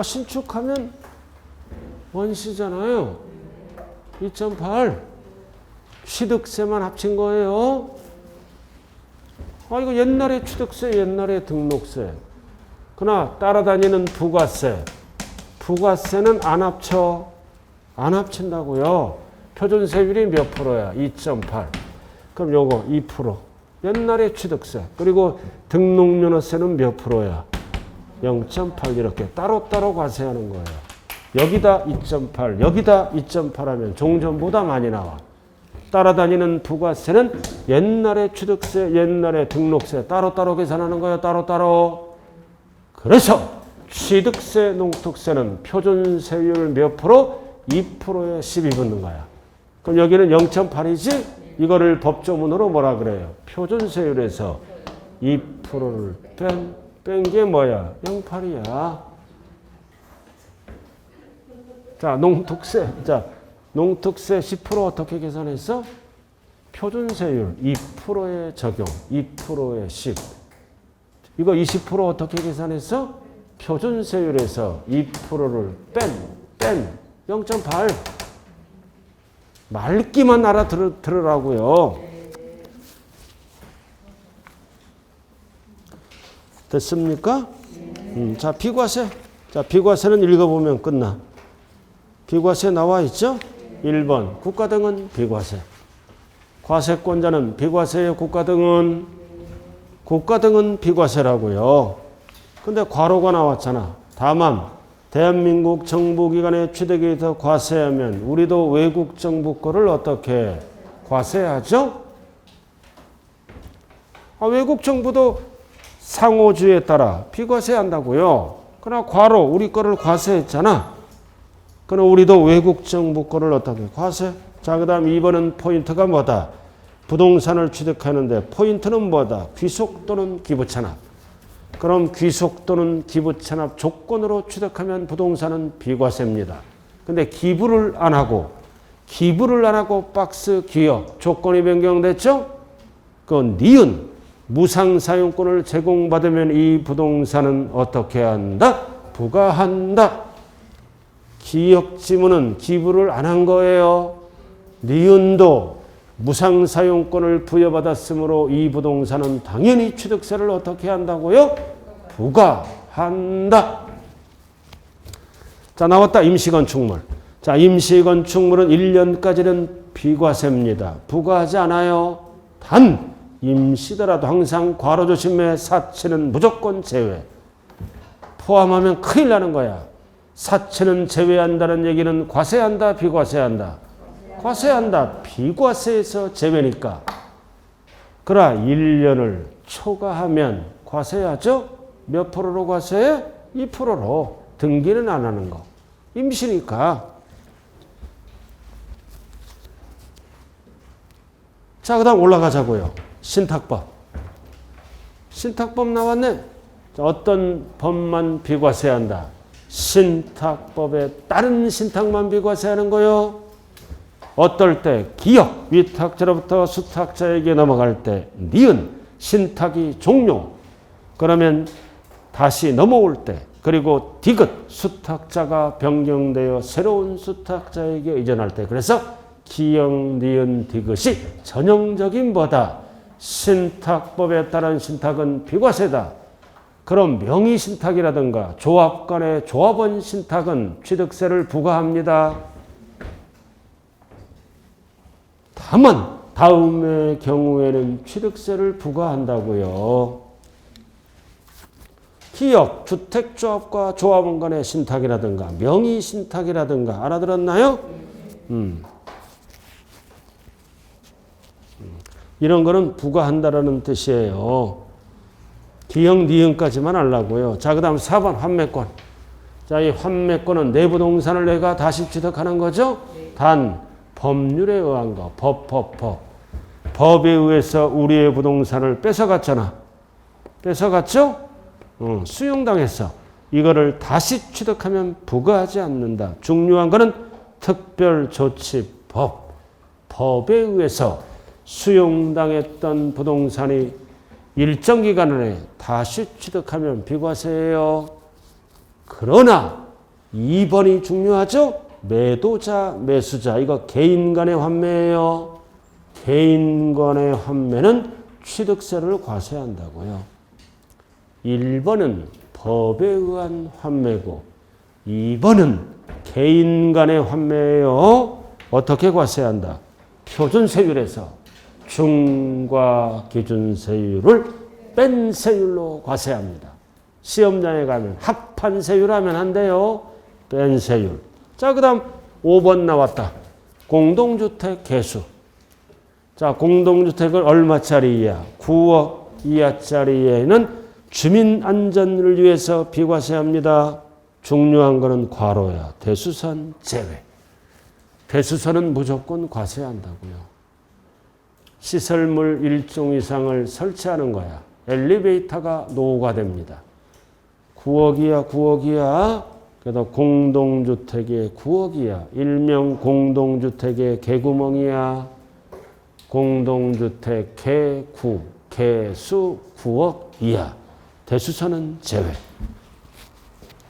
신축하면 원시잖아요. 2.8. 취득세만 합친 거예요. 이거 옛날에 취득세, 옛날에 등록세. 그러나 따라다니는 부가세. 부가세는 안 합쳐. 안 합친다고요. 표준세율이 몇 프로야? 2.8. 그럼 요거 2%. 옛날에 취득세. 그리고 등록면허세는 몇 프로야? 0.8 이렇게 따로따로 과세하는 거예요. 여기다 2.8, 여기다 2.8 하면 종전보다 많이 나와. 따라다니는 부가세는 옛날에 취득세, 옛날에 등록세 따로따로 계산하는 거예요. 따로따로. 그래서 취득세, 농특세는 표준세율 몇 프로? 2%에 10이 붙는 거야. 그럼 여기는 0.8이지? 이거를 법조문으로 뭐라 그래요? 표준세율에서 2%를 뺀 게 뭐야? 0.8이야. 자, 농특세. 자, 농특세 10% 어떻게 계산했어? 표준세율 2%에 적용. 2%에 10. 이거 20% 어떻게 계산했어? 표준세율에서 2%를 뺀 0.8. 말기만 알아들으라고요. 됐습니까? 자, 비과세. 자, 비과세는 읽어보면 끝나. 비과세 나와 있죠? 1번. 국가 등은 비과세. 과세권자는 비과세의 국가 등은 비과세라고요. 근데 괄호가 나왔잖아. 다만 대한민국 정부기관에 취득이 더 과세하면 우리도 외국 정부 거를 어떻게 과세하죠? 외국 정부도 상호주의에 따라 비과세한다고요. 그러나 괄호 우리 거를 과세했잖아. 그럼 우리도 외국 정부 거를 어떻게 과세? 자, 그 다음 2번은 포인트가 뭐다? 부동산을 취득하는데 포인트는 뭐다? 귀속 또는 기부찬압. 그럼 귀속 또는 기부찬압 조건으로 취득하면 부동산은 비과세입니다. 근데 기부를 안 하고 박스 기업 조건이 변경됐죠? 그 니은 무상사용권을 제공받으면 이 부동산은 어떻게 한다? 부과한다. 기업지문은 기부를 안 한 거예요. 니은도 무상사용권을 부여받았으므로 이 부동산은 당연히 취득세를 어떻게 한다고요? 부과한다. 자, 나왔다. 임시건축물. 자, 임시건축물은 1년까지는 비과세입니다. 부과하지 않아요. 단 임시더라도 항상 괄호 조심해. 사채는 무조건 제외. 포함하면 큰일 나는 거야. 사채는 제외한다는 얘기는 과세한다, 비과세한다? 과세한다. 비과세에서 제외니까. 그러나 1년을 초과하면 과세하죠? 몇 프로로 과세해? 2%로. 등기는 안 하는 거. 임시니까. 자, 그 다음 올라가자고요. 신탁법. 신탁법 나왔네. 자, 어떤 법만 비과세한다? 신탁법에 따른 신탁만 비과세하는 거요. 어떨 때 기역, 위탁자로부터 수탁자에게 넘어갈 때 니은, 신탁이 종료. 그러면 다시 넘어올 때 그리고 디귿, 수탁자가 변경되어 새로운 수탁자에게 이전할 때 그래서 기역, 니은, 디귿이 전형적인 뭐다? 신탁법에 따른 신탁은 비과세다. 그럼 명의신탁이라든가 조합 간의 조합원 신탁은 취득세를 부과합니다. 다만 다음의 경우에는 취득세를 부과한다고요. 기역, 주택조합과 조합원 간의 신탁이라든가 명의신탁이라든가 알아들었나요? 이런 거는 부과한다라는 뜻이에요. 기역, 니은까지만 하려고요. 자, 그 다음 4번 환매권. 자, 이 환매권은 내 부동산을 내가 다시 취득하는 거죠? 단 법률에 의한 거. 법에 의해서 우리의 부동산을 뺏어갔잖아. 뺏어갔죠? 수용당했어. 이거를 다시 취득하면 부과하지 않는다. 중요한 거는 특별조치법. 법에 의해서 수용당했던 부동산이 일정 기간 안에 다시 취득하면 비과세예요. 그러나 2번이 중요하죠? 매도자, 매수자. 이거 개인 간의 환매예요. 개인 간의 환매는 취득세를 과세한다고요. 1번은 법에 의한 환매고 2번은 개인 간의 환매예요. 어떻게 과세한다? 표준세율에서 중과 기준세율을 뺀 세율로 과세합니다. 시험장에 가면 합한 세율 하면 안 돼요. 뺀 세율. 자, 그 다음 5번 나왔다. 공동주택 개수. 자, 공동주택을 얼마짜리야? 9억 이하짜리에는 주민안전을 위해서 비과세합니다. 중요한 거는 괄호야. 대수선 제외. 대수선은 무조건 과세한다고요. 시설물 일종 이상을 설치하는 거야. 엘리베이터가 노후화됩니다. 9억이야, 9억이야. 그래도 공동주택의 9억이야. 일명 공동주택의 개구멍이야. 공동주택 개구, 개수 9억 이하. 대수선은 제외.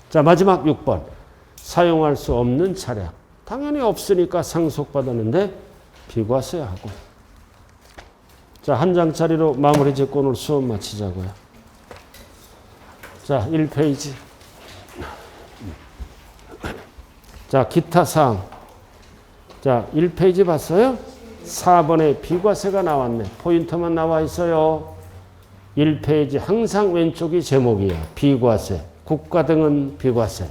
자, 마지막 6번. 사용할 수 없는 차량. 당연히 없으니까 상속받았는데 비과세하고. 자, 한 장짜리로 마무리 짓고 오늘 수업 마치자고요. 자, 1페이지. 자, 기타 사항. 자, 1페이지 봤어요? 4번에 비과세가 나왔네. 포인트만 나와 있어요. 1페이지 항상 왼쪽이 제목이야. 비과세. 국가 등은 비과세.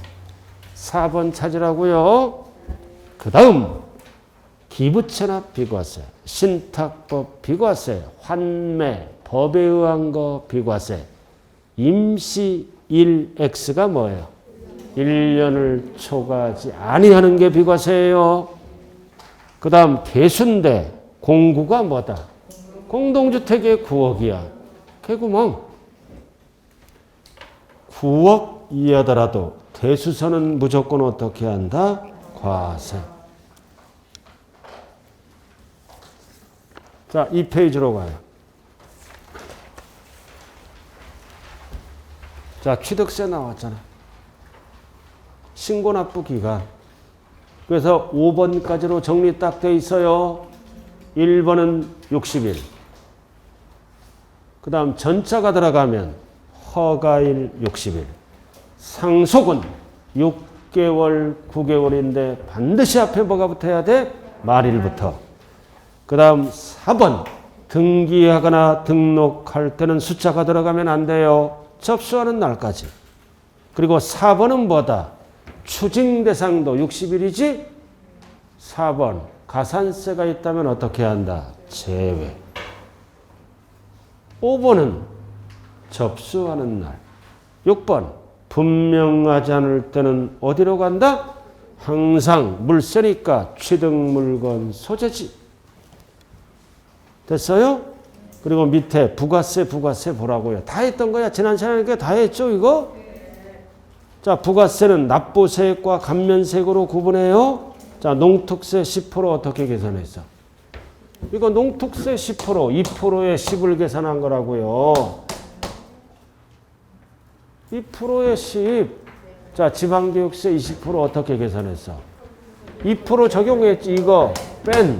4번 찾으라고요. 그 다음 기부채납 비과세, 신탁법 비과세, 환매, 법에 의한 거 비과세, 임시 1X가 뭐예요? 1년을 초과하지 아니하는 게 비과세예요. 그 다음 개수인데 공구가 뭐다? 공동주택의 9억이야. 개구멍. 9억 이하더라도 대수선은 무조건 어떻게 한다? 과세. 자, 2페이지로 가요. 자, 취득세 나왔잖아. 신고납부 기간. 그래서 5번까지로 정리 딱 돼 있어요. 1번은 60일. 그 다음 전자가 들어가면 허가일 60일. 상속은 6개월, 9개월인데 반드시 앞에 뭐가 붙어야 돼? 말일부터. 그 다음 4번 등기하거나 등록할 때는 숫자가 들어가면 안 돼요. 접수하는 날까지. 그리고 4번은 뭐다? 추징 대상도 60일이지? 4번 가산세가 있다면 어떻게 한다? 제외. 5번은 접수하는 날. 6번 분명하지 않을 때는 어디로 간다? 항상 물세니까 취득 물건 소재지. 됐어요? 그리고 밑에 부가세 보라고요. 다 했던 거야. 지난 시간에 다 했죠, 이거? 자, 부가세는 납부세액과 감면세액으로 구분해요. 자, 농특세 10% 어떻게 계산했어? 이거 농특세 10%, 2%의 10을 계산한 거라고요. 2%의 10. 자, 지방교육세 20% 어떻게 계산했어? 2% 적용했지. 이거 뺀의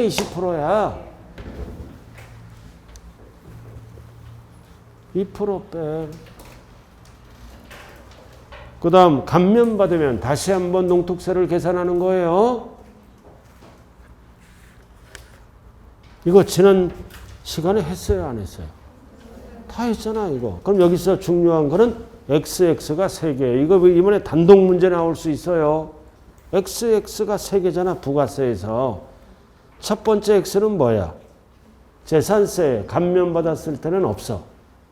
20%야. 2% 뺀. 그 다음 감면받으면 다시 한번 농특세를 계산하는 거예요. 이거 지난 시간에 했어요, 안 했어요? 다 했잖아, 이거. 그럼 여기서 중요한 거는 XX가 3개. 이거 이번에 단독 문제 나올 수 있어요. XX가 3개잖아, 부가세에서. 첫 번째 X는 뭐야? 재산세 감면받았을 때는 없어.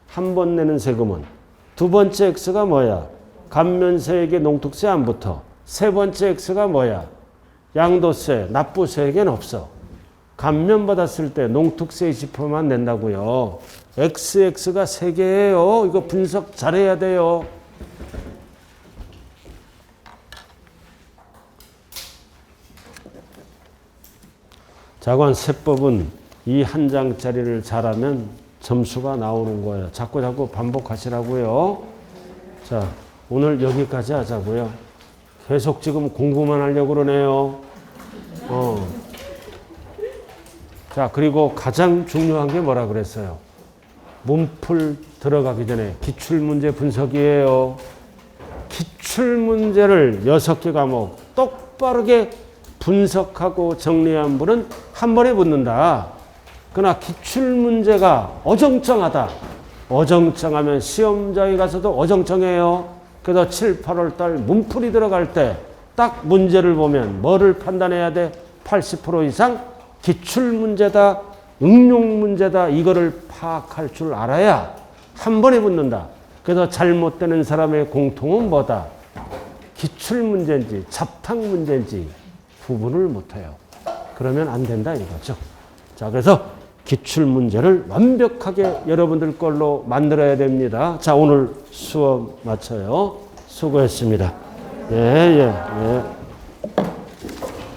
한 번 내는 세금은. 두 번째 X가 뭐야? 감면세액에 농특세 안 붙어. 세 번째 X가 뭐야? 양도세, 납부세액엔 없어. 감면받았을 때 농특세 20%만 낸다고요. XX가 3개예요. 이거 분석 잘해야 돼요. 자관 세법은 이 한 장짜리를 잘하면 점수가 나오는 거예요. 자꾸 반복하시라고요. 자, 오늘 여기까지 하자고요. 계속 지금 공부만 하려고 그러네요. 자, 그리고 가장 중요한 게 뭐라 그랬어요? 문풀 들어가기 전에 기출문제 분석이에요. 기출문제를 6개 과목 똑바르게 분석하고 정리한 분은 한 번에 붙는다. 그러나 기출문제가 어정쩡하다. 어정쩡하면 시험장에 가서도 어정쩡해요. 그래서 7, 8월 달 문풀이 들어갈 때 딱 문제를 보면 뭐를 판단해야 돼? 80% 이상 기출문제다, 응용문제다, 이거를 파악할 줄 알아야 한 번에 붙는다. 그래서 잘못되는 사람의 공통은 뭐다? 기출문제인지 잡탕문제인지 구분을 못해요. 그러면 안 된다 이거죠. 자, 그래서 기출문제를 완벽하게 여러분들 걸로 만들어야 됩니다. 자, 오늘 수업 마쳐요. 수고했습니다. 예.